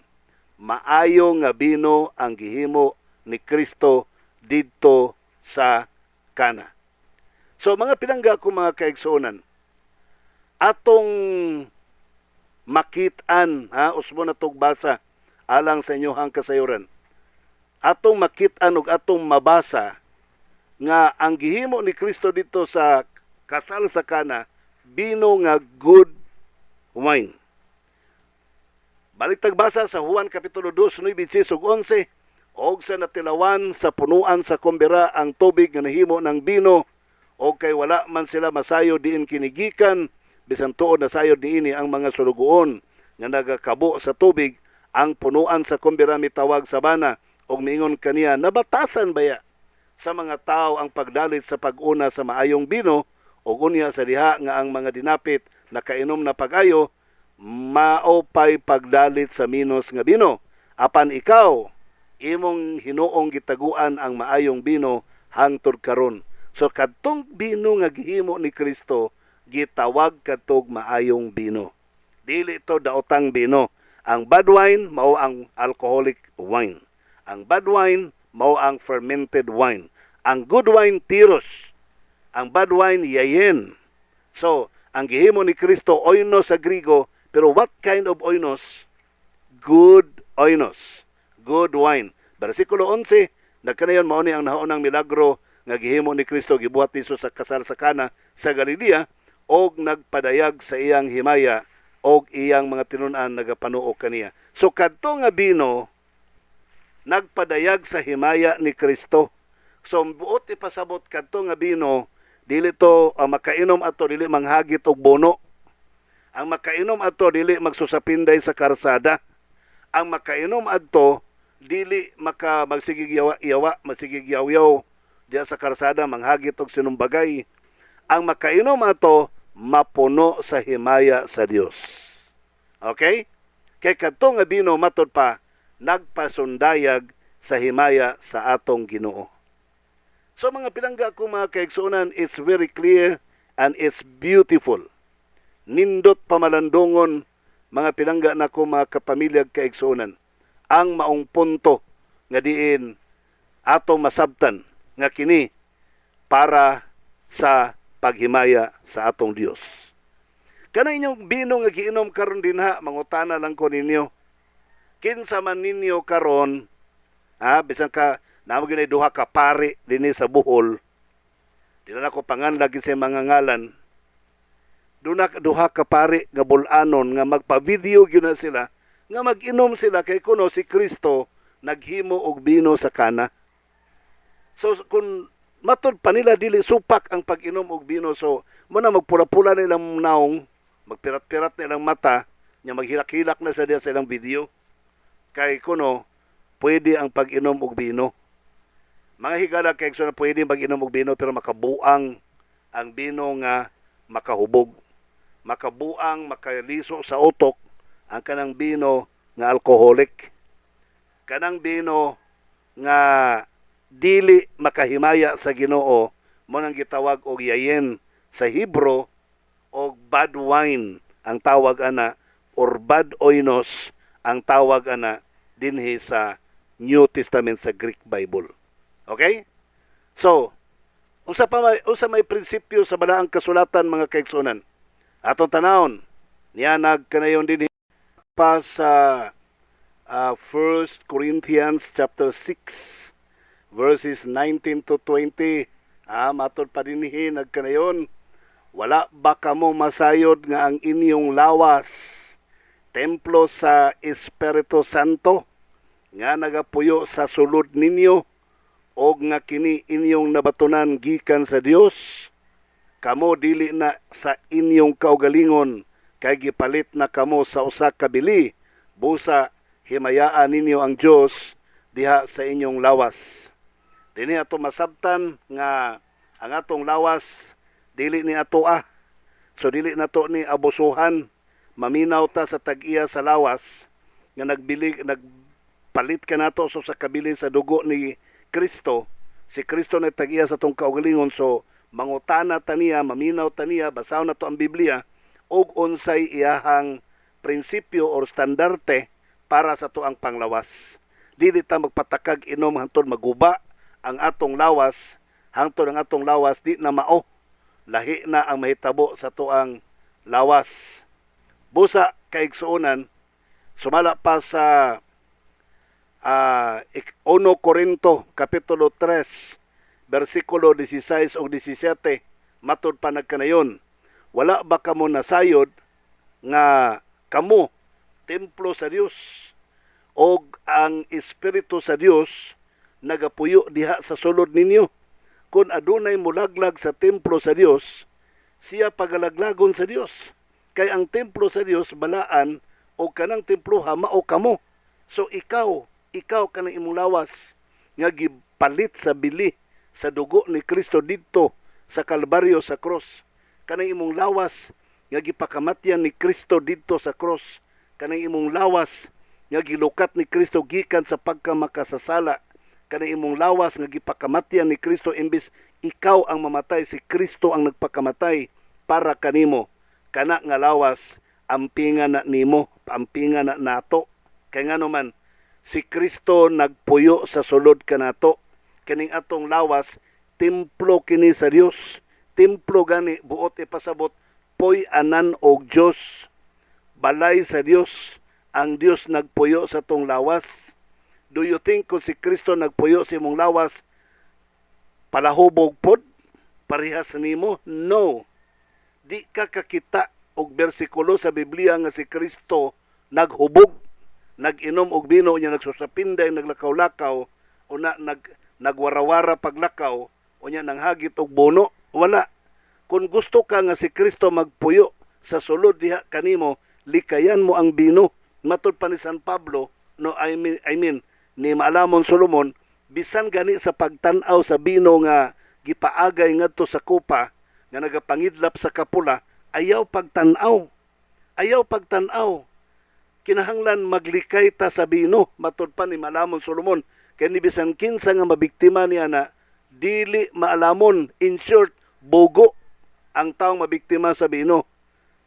Maayo nga bino ang gihimo ni Kristo dito sa Kana. So, mga pinangga ko, mga kaigsunan, atong makitaan, usmo na tog basa alang sa inyohang kasayuran. Atong makitaan ug atong mabasa nga ang gihimo ni Kristo dito sa kasal sa Kana, bino nga good wine. Balik tagbasa sa Juan Kapitulo 2, 9, 10 ug 11, og sa natilawan sa punuan sa kumbera ang tubig nga nahimo ng bino, og kay wala man sila masayo diin kinigikan, bisan tuod na sayo diini ang mga sulugoon nga nagakabo sa tubig, ang punuan sa kumbera mitawag sabana, og miingon kaniya, nabatasan baya sa mga tao ang pagdalit sa pag-una sa maayong bino, og unya sa diha nga ang mga dinapit na kainom na pag-ayo, mao pay pagdalit sa minos nga bino. Apan ikaw, imong hinuong gitaguan ang maayong bino hangtod karon. So kadtong bino nga gihimo ni Kristo, gitawag kadtog maayong bino. Dili ito daotang bino. Ang bad wine mao ang alcoholic wine. Ang bad wine mao ang fermented wine. Ang good wine tiros. Ang bad wine yayin. So, ang gihimo ni Kristo oinos sa Grigo, pero what kind of oinos? Good oinos. Good wine. Bersikulo 11, nagkanayon mao ni ang nahaunang milagro nga gihimo ni Kristo gibuhat ni Jesus sa kasal sa Kana sa Galilea, og nagpadayag sa iyang himaya og iyang mga tinun-an nagapanuo kaniya. So kadto nga bino nagpadayag sa himaya ni Kristo. So buot ipasabot kadto nga bino, dili to makainom ato, dili manghagit og bono. Ang makainom ato dili magsusapinday sa karsada. Ang makainom adto dili magsigigyawa, masigigyaw-yaw diya sa karsada, manghagit og sinumbagay. Ang makainom ato mapuno sa himaya sa Dios. Okay? Kay kadto nga bino matod pa nagpasundayag sa himaya sa atong Ginoo. So mga pinangga ko mga kaigsuonan, it's very clear and it's beautiful. Nindot pamalandongon mga pinangga na ko mga kapamilyag kaigsuonan. Ang maong punto nga diin atong masabtan nga kini para sa paghimaya sa atong Dios. Kana inyong bino nga giinom karon dinha, mangutana lang ko ninyo. Kinsa man ninyo karon, bisan ka namo ginay duha ka pari dinhi sa Bohol. Dili na ko panganlag sa mga ngalan. Duha ka pari nga bulanon nga magpa-video gyud na sila nga mag-inom sila kay kuno si Kristo naghimo og bino sa kana. So kung matod pa nila dili supak ang pag-inom og bino, so mo na magpula-pula nilang naong, magpirat-pirat nilang mata, nya maghilak-hilak na siya sa ilang video. Kay kuno pwede ang pag-inom og bino. Mga higala kay na pwede mag-inom og bino pero makabuang ang bino nga makahubog. Makabuang, makaliso sa utok ang kanang bino nga alcoholic. Kanang bino nga dili makahimaya sa Ginoo mo nang gitawag og yayin sa Hebro og bad wine ang tawag ana, or bad oinos ang tawag ana dinhi sa New Testament sa Greek Bible. Okay? So, unsa may prinsipyo sa balaang kasulatan mga kaigsuonan. Atong tanawon niya nagkanayon din pa sa 1 Corinthians chapter 6 verses 19 to 20. Matod pa dinhi nagkanayon, wala ba kamo masayod nga ang inyong lawas templo sa Espiritu Santo nga nagapuyo sa sulod ninyo o nga kini inyong nabatunan gikan sa Dios? Kamo dili na sa inyong kaugalingon kay gipalit na kamo sa usa ka bili, busa himayaan ninyo ang Dios diha sa inyong lawas. Dinhi ato masabtan nga ang atong lawas dili ni ato So dili nato ni abusuhan, maminaw ta sa tag-iya sa lawas nga nagpalit ka nato so sa kabili sa dugo ni Kristo. Si Kristo na tag-iya sa tong kaugalingon, so mangutana taniya, maminaw taniya, basaw na to ang Biblia og unsay iyahang prinsipyo or standarte para sa tuang panglawas. Dili ta magpatakag inom hangtod maguba ang atong lawas, hangtod ang atong lawas di na mao. Lahi na ang mahitabo sa tuang lawas. Busa kaigsuonan, sumala pa sa 1 Corinto kapitulo 3 versikulo 16 o 17, matod pa nagkanayon, wala ba kamo nasayod nga kamo templo sa Dios o ang Espiritu sa Dios nagapuyo diha sa sulod ninyo? Kung adunay mulaglag sa templo sa Dios, siya pagalaglagon sa Dios. Kay ang templo sa Dios balaan o kanang templo mao kamo. So ikaw kanang imong lawas nga gipalit sa bili sa dugo ni Kristo didto sa Kalbaryo sa cross. Kanang imong lawas nga gipakamatyan ni Kristo didto sa cross. Kanang imong lawas nga gilukat ni Kristo gikan sa pagkamakasasala. Kanang imong lawas nga gipakamatyan ni Kristo imbis ikaw ang mamatay, si Kristo ang nagpakamatay para kanimo. Kana nga lawas ampingan na nimo, ampingan na nato. Kay ngano man si Kristo nagpuyo sa sulod kanato. Kaning atong lawas templo kini sa Dios. Templo gani buot ipasabot poy anan og Dios. Balay sa Dios. Ang Dios nagpuyo sa tong lawas. Do you think kung si Kristo nagpuyo sa imong lawas, palahubog pod? Parehas nimo? No. Di ka kakita og bersikulo sa Biblia nga si Kristo naghubog, nag-inom og bino, niya nagsusapinday, naglakaw-lakaw, o nagwarawara paglakaw, o niya nanghagit og bono. Wala. Kung gusto ka nga si Kristo magpuyo sa sulod diha kanimo, likayan mo ang bino. Matod pa ni San Pablo, I mean, ni Maalamon Solomon, bisan gani sa pagtan-aw sa bino nga gipaagay ngadto sa kupa nga nagapangidlap sa kapula, ayaw pagtan-aw. kinahanglan maglikay ta sa bino, matud pa ni Malamon Solomon. Kaya ni bisan kinsa nga mabiktima niya na, dili maalamon. In short, bogo ang taong mabiktima sa bino.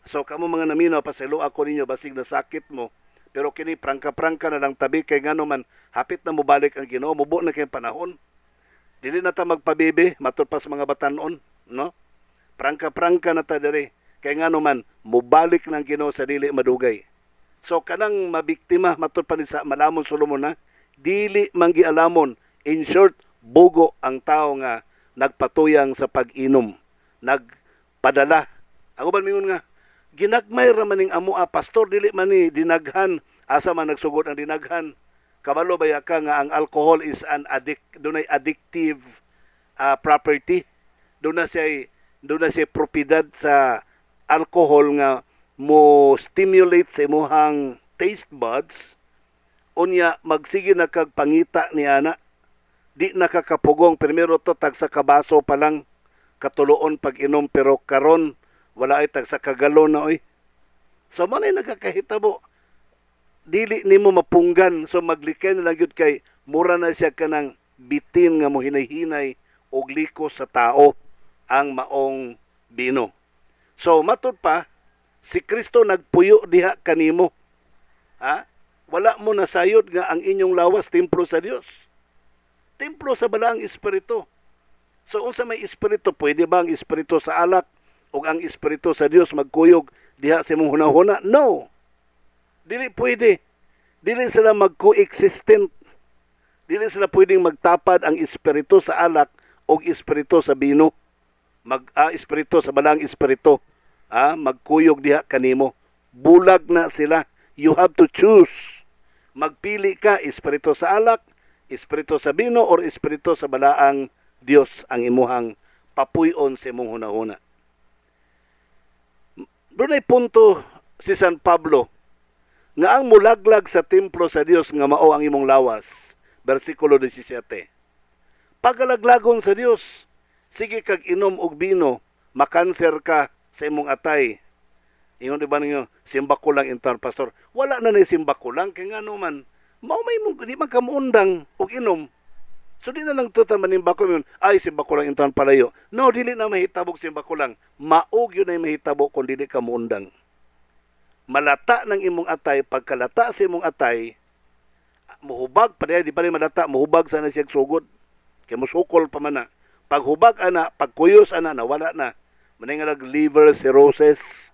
So kamo mga naminaw, paselo ako ninyo, basig na sakit mo. Pero kini prangka-prangka na lang tabi, kay ngano man, hapit na mubalik ang Ginoo, mubo na kayong panahon. Dili na ta magpabibi, matud pa sa mga batanon, no? Prangka-prangka na ta diri, kay ngano man, mubalik ng Ginoo sa dili madugay. So kanang mabiktima, matud pa ni sa Malamon Solomon na, dili manggialamon. In short, bogo ang tao nga nagpatuyang sa pag-inom, nagpadala. Ako ba mingon nga, ginagmay ra maning amo pastor, dili man ni dinaghan, asa man nagsugod ang dinaghan. Kabalo baya ka nga ang alcohol is an dunay addictive property. Doon na siya propiedad sa alcohol nga mo stimulate sa imuhang taste buds, unya magsige na kag pangita ni ana, di nakakapugong. Primero to tag sa kabaso pa lang katuloon pag inom, pero karon wala ay tag sa kagalon na oy. So mo na nagkakahitabo, dili nimo mapunggan. So maglikay na lang yun, kay mura na siya kanang bitin nga mo hinay-hinay og liko sa tao ang maong bino. So matud pa, si Kristo nagpuyo diha kanimo. Wala mo nasayod nga ang inyong lawas templo sa Dios. Templo sa balaang espiritu. So unsa may espiritu, pwede ba ang espiritu sa alak o ang espiritu sa Dios magkuyog diha sa imong hunahuna? No. Dili pwede. Dili sila mag-coexistent. Dili sila pwedeng magtapad ang espiritu sa alak o espiritu sa bino. Espiritu sa balaang espiritu. Magkuyog diha kanimo. Bulag na sila. You have to choose. Magpili ka, espiritu sa alak, espiritu sa bino, or espiritu sa balaang Dios ang imuhang papuyon sa imong hunahuna. Doon ay punto si San Pablo nga ang mulaglag sa templo sa Dios nga mao ang imong lawas. Versikulo 17. Pagalaglagon sa Dios, sige kag inom og bino, makanser ka sa imong atay. Ingon di ba ninyo, simba ko lang intan, pastor. Wala na simba ko lang, kaya nga naman, may di man kamuundang og inom. So di na lang tuta manimba ko yun, ay simba ko lang intan palayo. No, dili na mahitabog simba ko lang. Maog yun ay mahitabo kung dili kamuundang. Malata ng imong atay, pagkalata sa imong atay, muhubag pa di pa rin malata, muhubag sana siyang sugod. Kaya musukol pa man na. Paghubag ana, pagkuyos ana, nawala na. Maningalag liver cirrhosis.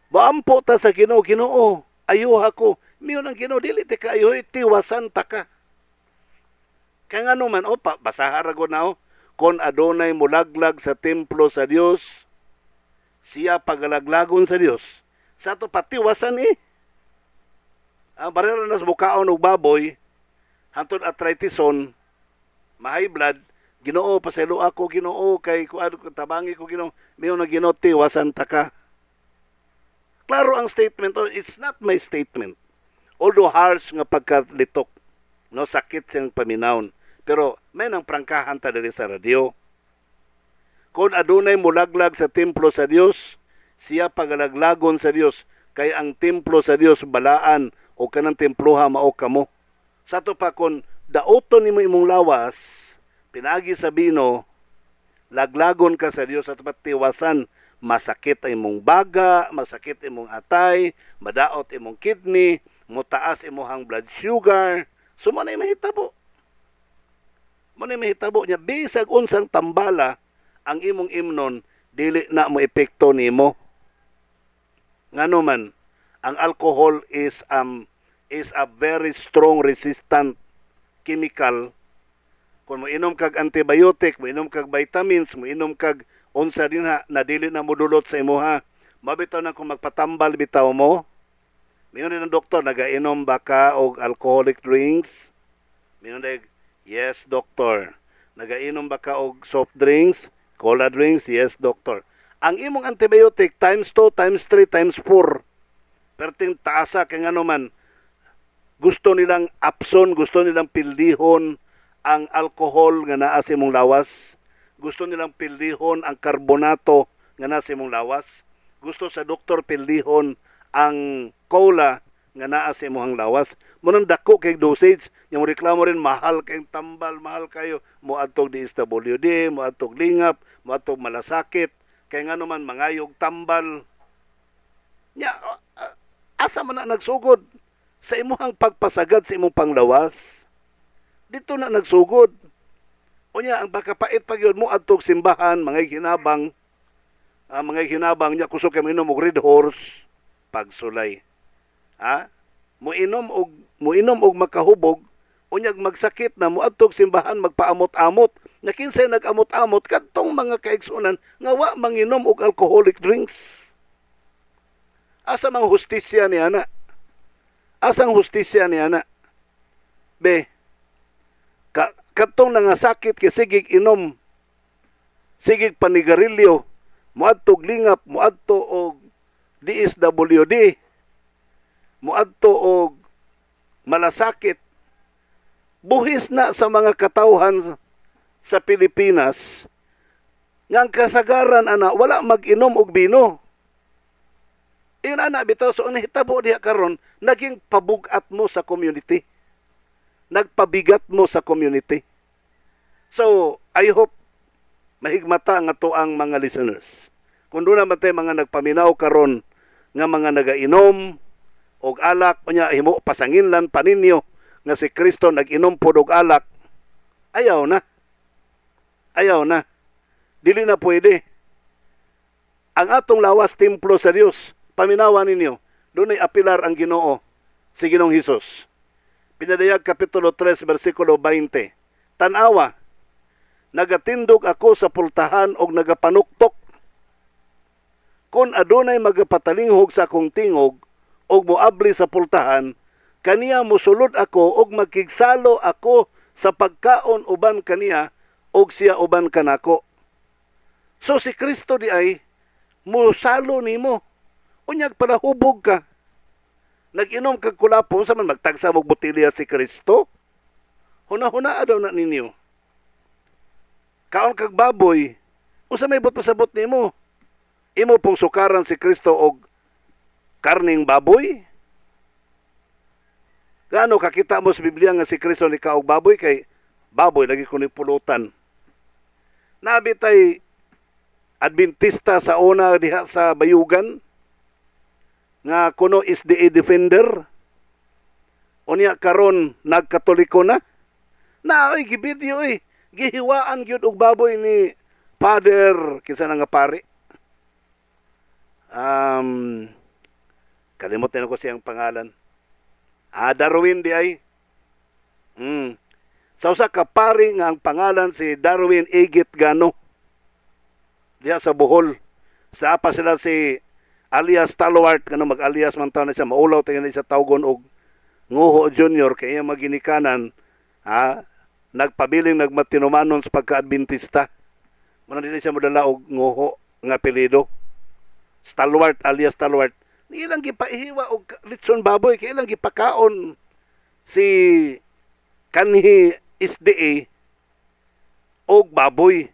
Baampo ta sa Ginoo, Ginoo, ayuha ko. Miyon ang Ginoo, dili ti ka ayuha, tiwasan ta ka. Kaya nga naman, basahara ko na kon adunay mulaglag sa templo sa Dios, siya pagalaglagon sa Dios. Sa to patiwasan barera nas bukaon og baboy, hantod arthritison, ma-high blood, Ginoo, paselo ako, Ginoo, kay kuan ko tabangi ko, Ginoo, miyon na Ginoo, tiwasan ta ka. Klaro ang statement, it's not my statement. Although harsh nga pagkalitok, no, sakit siyang paminawon, pero may nang prangkahan ta diri sa radio. Kung adunay mulaglag sa templo sa Dios, siya pagalaglagon sa Dios, kay ang templo sa Dios balaan o kanang temploha mao kamo. Sa to pa kon daoton nimo imong lawas, pinagi sa bino, laglagon ka sa Dios at patiwasan, masakit ang imong baga, masakit imong atay, madaot imong kidney, mutaas imong blood sugar. So mo na mahitabo. Mo na mahitabo niya bisag unsang tambala ang imong imnon, dili na mo epekto nimo. Ngano man, ang alcohol is a very strong resistant chemical. Kung mo inom kag antibiotic, mo inom kag vitamins, mo inom kag unsa din na dili na modulot sa imuha, mabitaw na kung magpatambal bitaw mo. Mayon din ang doktor, nagainom ba ka og alcoholic drinks? Mayon din, yes doktor. Nagainom ba ka og soft drinks, cola drinks? Yes doktor. Ang imong antibiotic times 2, times 3, times 4. Perting taasa kay ngano man, gusto nilang apson, gusto nilang pildihon ang alcohol nga naa sa imong lawas. Gusto nilang pildihon ang karbonato nga naa sa imong lawas. Gusto sa doktor pildihon ang cola nga naa sa imong lawas. Munang dako kay dosage, nya mo reklamo rin mahal kay tambal, mahal kayo. Moadtog DSWD, moadtog lingap, moadtog malasakit, kay ngano man mangayog tambal. Nya asa man na nagsugod sa imong pagpasagad sa imong panglawas. Dito na nagsugod. Unya ang pagkapait pag yun mo adtog simbahan, mga hinabang, niya kusog kay minom og Red Horse pagsulay. Muinom og makahubog, unyag magsakit na muadtog simbahan magpaamot-amot. Na kinsay nag-amot-amot kadtong mga kaigsunan nga wa manginom og alcoholic drinks. Asa mang hustisya ni ana? Asang hustisya ni ana? Be, kadtong nangasakit kay sigig inom, sigig panigarilyo, muadtog lingap, muadto og DSWD, muadto og malasakit. Buhis na sa mga katawhan sa Pilipinas nga ang kasagaran ana wala mag-inom og bino. Iyon ana bitaw, so ang nahitabo diha karon naging pabugat mo sa community. Nagpabigat mo sa community. So, I hope mahigmata nga to ang mga listeners. Kung doon naman tayo mga nagpaminaw karon nga mga nagainom og alak, unya himo pasanginlan paninyo nga si Kristo nag-inom pod og alak, ayaw na. Ayaw na. Dili na pwede. Ang atong lawas templo sa Dios, paminawan ninyo, doon ay apilar ang Ginoo si Ginoong Hesus. Pinadayag Kapitulo 3, versikulo 20. Tanawa, nagatindog ako sa pultahan og nagapanuktok. Kung adunay magapatalingog sa akong tingog og moabli sa pultahan, kaniya mosulod ako og magkigsalo ako sa pagkaon uban kaniya og siya uban kanako. So si Kristo di ay musalo nimo. Unyag palahubog ka. Nag-inom kag kulapon sa man magtagsa mog botelya si Kristo. Huna-huna daw na ninyo. Kaon kag baboy, unsa may pasabot nimo? Imo pong sukaran si Kristo og karning baboy? Gaano kakita mo sa Biblia nga si Kristo ni kaog baboy kay baboy lagi ko ni pulutan. Nabitay Adventista sa una diha sa Bayugan nga kuno is the defender. Unya karon nagkatoliko na. Na oy gibidyo oy. Gihiwaan gyud og baboy ni Father kinsa nga pari. Kalimutan ko siyang pangalan. Darwin di ay. Sa usa ka pari nga ang pangalan si Darwin Igit Gano. Diya sa Bohol. Sa apa sila si alias Talwart, kano mag-alias man taon na siya, maulaw tayo na siya tawgon og Nguho Junior, kaya maginikanan, nagpabiling nagmatinumanon sa pagka-Adventista. Muna din siya modala og Nguho nga apelyido. Talwart, alias Talwart. Ilang gipaihiwa og litson baboy, kaya ilang gipakaon si kanhi SDA og baboy.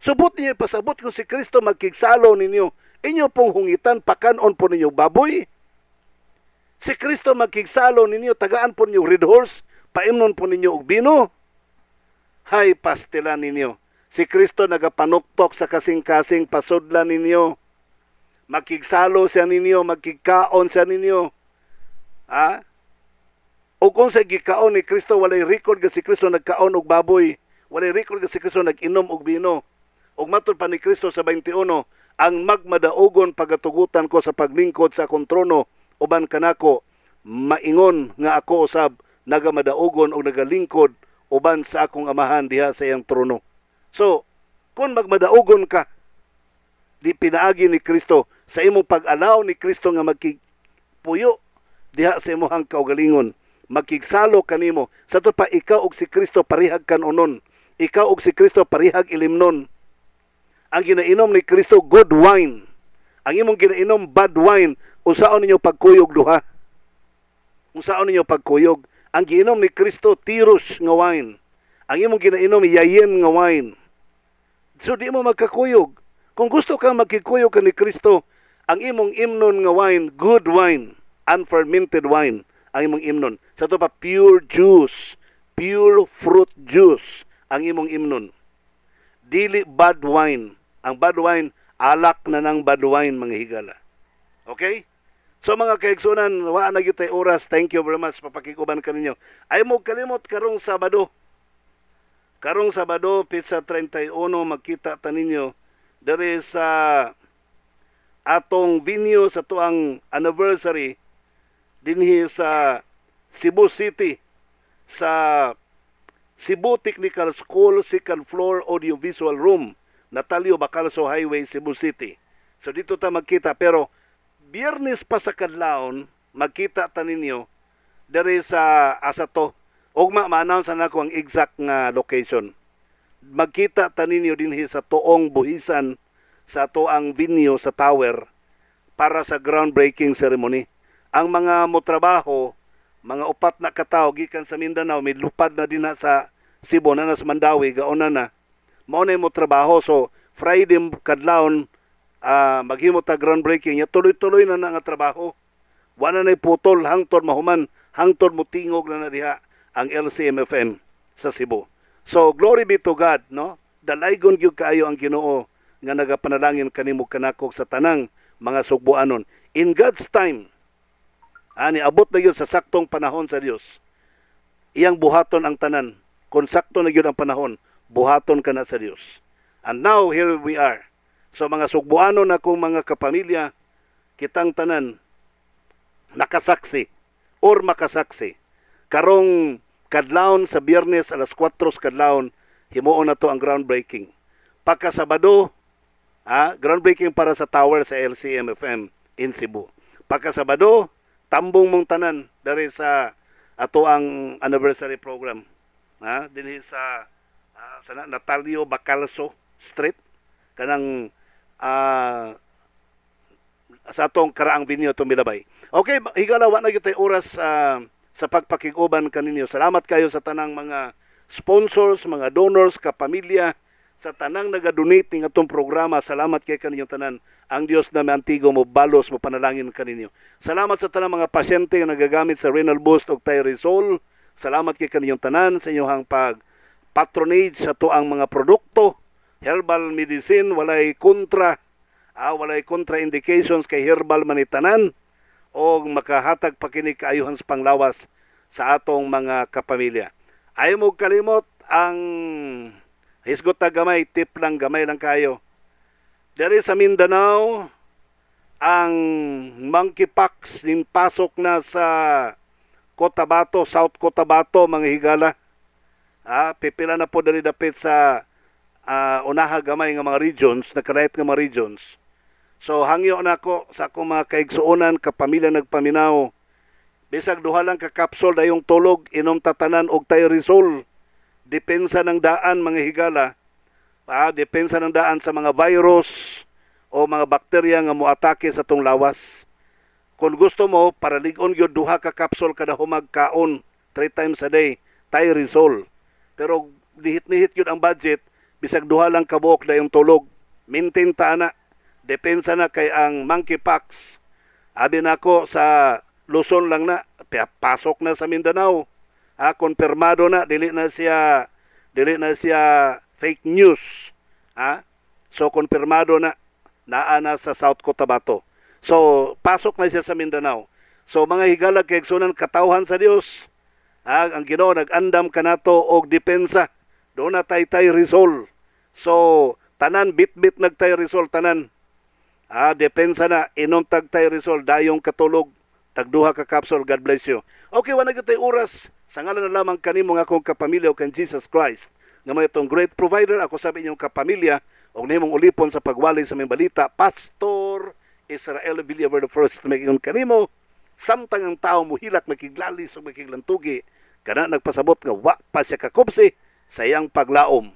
Subot niyo pasabot kung si Kristo magkigsalo ninyo. Inyo pong hungitan, pakanon po ninyo baboy. Si Kristo magkigsalo ninyo, tagaan po ninyo Red Horse, paimnon po ninyo og bino. Hay, pastilan ninyo. Si Kristo nagapanuktok sa kasing-kasing, pasudlan ninyo. Magkigsalo siya ninyo, magkikaon siya ninyo. O kung sa gikaon ni Kristo, walay record nga si Kristo nagkaon og baboy. Walay record nga si Kristo nag-inom og bino. Og matod pa ni Kristo sa 21, ang magmadaugon pagatugutan ko sa paglingkod sa akong trono, uban kanako, maingon nga ako usab nagamadaugon o nagalingkod uban sa akong amahan diha sa iyang trono. So, kung magmadaugon ka, di pinaagi ni Kristo sa imong pag-alaw ni Kristo nga magkipuyo diha sa imong kaugalingon, magkigsalo kanimo. Sa to pa ikaw og si Kristo parihag kanunon. Ikaw og si Kristo parihag ilimnon. Ang ginainom ni Kristo good wine. Ang imong ginainom bad wine. Unsaon ninyo pagkuyog duha? Unsaon ninyo pagkuyog? Ang giinom ni Kristo tirus nga wine. Ang imong ginainom yayen nga wine. So di mo magkakuyog. Kung gusto kang magkikuyog ka ni Kristo, ang imong imnon nga wine, good wine, unfermented wine, ang imong imnon. Sa to pa, pure juice, pure fruit juice, ang imong imnon. Dili bad wine. Ang bad wine, alak na ng bad wine, mga higala. Okay? So mga kaigsunan, wa na gyud tay oras. Thank you very much papakikuban kaninyo. Ay mo kalimot karong Sabado. Karong Sabado, Pizza 31, magkita ta ninyo dere sa atong venue sa tuang anniversary dinhi sa Cebu City sa Cebu Technical School, second floor audiovisual room, Natalio Bacalso Highway, Cebu City. So dito ta magkita, pero Biyernes pa sa kadlawon magkita ta ninyo dere sa asa to. Og ma-announce na ako ang exact nga location. Magkita ta ninyo dinhi sa tuong buhisan sa tuang venue sa tower para sa groundbreaking ceremony. Ang mga motrabaho, mga upat na katawo gikan sa Mindanao, may lupad na din sa Cebu na sa Mandawi, gauna na. Mao na mo trabaho. So Friday kadlawon maghimo ta groundbreaking, ya tuloy-tuloy na nga trabaho. Wala na putol hangtod mahuman, hangtod mo tingog na diha ang LCMFM sa Cebu. So glory be to God, no? Dalaygon gyud kaayo ang Ginoo nga nagapanalangin kanimo kanakog sa tanang mga sugbuanon. In God's time, ani abot na gyud sa saktong panahon sa Dios. Iyang buhaton ang tanan. Kung sakto na gyud ang panahon, buhaton ka na sa Dios. And now here we are. So mga sugbuanon akong mga kapamilya, kitang tanan nakasaksi or makasaksi. Karong kadlawon sa Biyernes alas 4 kadlawon, himuon na to ang groundbreaking. Pagka Sabado, groundbreaking para sa tower sa LCMFM in Cebu. Pagka Sabado, tambong mong tanan dari sa ato ang anniversary program. Dinhi sa Natalio Bacalso Street, kanang sa atong karaang venue itong Milabay. Okay, higala, wa na gyud tay oras sa pagpakiguban kaninyo. Salamat kayo sa tanang mga sponsors, mga donors, kapamilya, sa tanang nagadonate ng atong programa. Salamat kay kaninyong tanan. Ang Dios na maantigo mo balos mo panalangin kaninyo. Salamat sa tanang mga pasyente nga nagagamit sa renal boost o Tyresol. Salamat kay kaninyong tanan sa inyong patronage sa tuang mga produkto. Herbal medicine, walay kontra, walay contraindications kay herbal manitanan o makahatag pakinig kaayuhan sa panglawas sa atong mga kapamilya. Ayaw mo kalimot ang hisgot na gamay, tip lang, gamay lang kayo. Dere sa Mindanao, ang monkeypox nin pasok na sa Cotabato, South Cotabato, mga higala. Pipila na po dali dapit sa unaha gamay nga mga regions, nakalahit nga mga regions. So hangyo na ko sa akong mga kaigsuonan, kapamilya nagpaminaw. Bisag duha lang ka kapsol dayong tulog, inom tatanan og Tyresol. Depensa ng daan, mga higala. Depensa ng daan sa mga virus o mga bakterya nga moatake sa tong lawas. Kung gusto mo, para ligon gyud duha ka kapsol kada humag kaon, 3 times a day, Tyresol. Pero nihit-nihit yun ang budget, bisag duha lang kabuok dayong tulog. Maintain ta na. Depensa na kay ang monkeypox. Abi nako sa Luzon lang na, pasok na sa Mindanao. Konfirmado na, dili na siya fake news. So konfirmado na, naa na sa South Cotabato. So pasok na siya sa Mindanao. So mga higalag kay igsunan katawhan sa Dios. Ang Ginoo nag-andam kanato og depensa. Doon na Tyresol. So tanan bit-bit nag-Tyresol tanan. Depensa na, inom tag Tyresol, dayong katulog, tagduha ka kapsol. God bless you. Okay, wala gyud tay oras. Sa ngalan na lamang kanimo nga akong kapamilya o kan Jesus Christ, nga may itong great provider, ako sabi inyong kapamilya, o nimong ulipon sa pagwali sa mga balita, Pastor Israel Villaver the First, may kanimo, samtang ang tao mo hilak, makiglalis o makiglantugi, kana nagpasabot nga wa pa siya kakubsi sa iyang paglaom.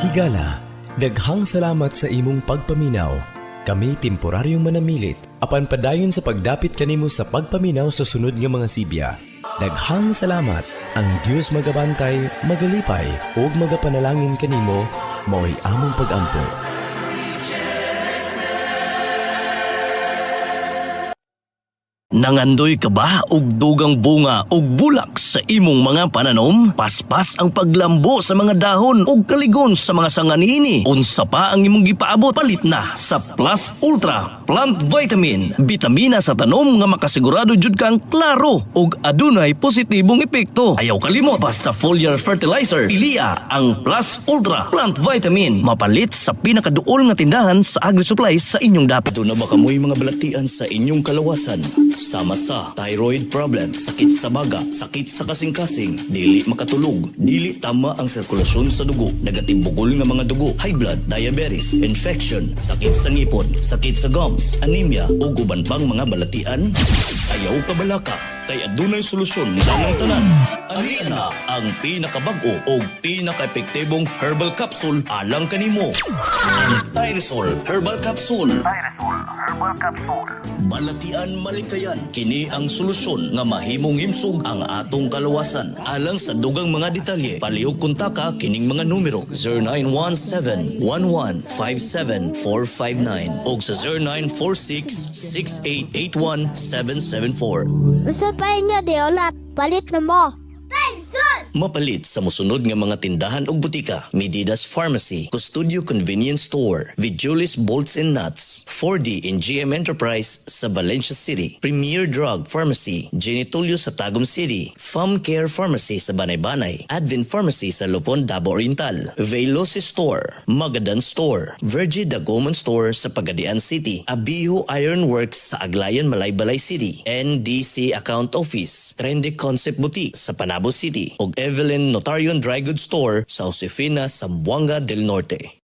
Higala, daghang salamat sa imong pagpaminaw. Kami temporaryong manamilit apan padayon sa pagdapit kanimo sa pagpaminaw sa sunod nga mga sibya. Daghang salamat. Ang Dios magabantay, magalipay ug magapanalangin kanimo mao'y among pagampo. Nangandoy ka ba og dugang bunga og bulak sa imong mga pananom? Paspas ang paglambo sa mga dahon ug kaligon sa mga sanganini. Unsa pa ang imong gipaabot? Palit na sa Plus Ultra Plant Vitamin. Bitamina sa tanom nga makasigurado jud kang klaro ug adunay positibong epekto. Ayaw kalimot, basta foliar fertilizer. Piliya ang Plus Ultra Plant Vitamin. Mapalit sa pinakaduol nga tindahan sa agri-supplies sa inyong dapit. Ito na ba kamoy mga balatian sa inyong kalawasan? Sama sa thyroid problem, sakit sa baga, sakit sa kasing-kasing, dili makatulog, dili tama ang sirkulasyon sa dugo, nagatibugol nga mga dugo, high blood, diabetes, infection, sakit sa ngipon, sakit sa gums, anemia o guban pang mga balatian? Ayaw ka balaka, kay adunay solusyon nila ng tanan. Ani na ang pinakabag-o o pinaka-epektibong herbal capsule alang kanimo. Ang Tyresol Herbal Capsule. Balatian malikayan, kini ang solusyon nga mahimong himsog ang atong kalawasan. Alang sa dugang mga detalye, palihog kontaka kining mga numero 0917-1157-459 o sa 0946-6881-774. Usapay niya, Deolat. Palit na mo. Mapalit sa musunod nga mga tindahan ug butika: Medidas Pharmacy, Custodio Convenience Store, Vigilis Bolts and Nuts, 4D and GM Enterprise sa Valencia City, Premier Drug Pharmacy, Genitolio sa Tagum City, Farm Care Pharmacy sa Banay-Banay, Advent Pharmacy sa Lupon, Davao Oriental, Veloci Store, Magadan Store, Virgie Dagoman Store sa Pagadian City, Abiho Iron Works sa Aglayan, Malaybalay City, NDC Account Office, Trendy Concept Boutique sa Panabo City, ug Evelyn Notarion Dry Goods Store sa Josefina, Zamboanga del Norte.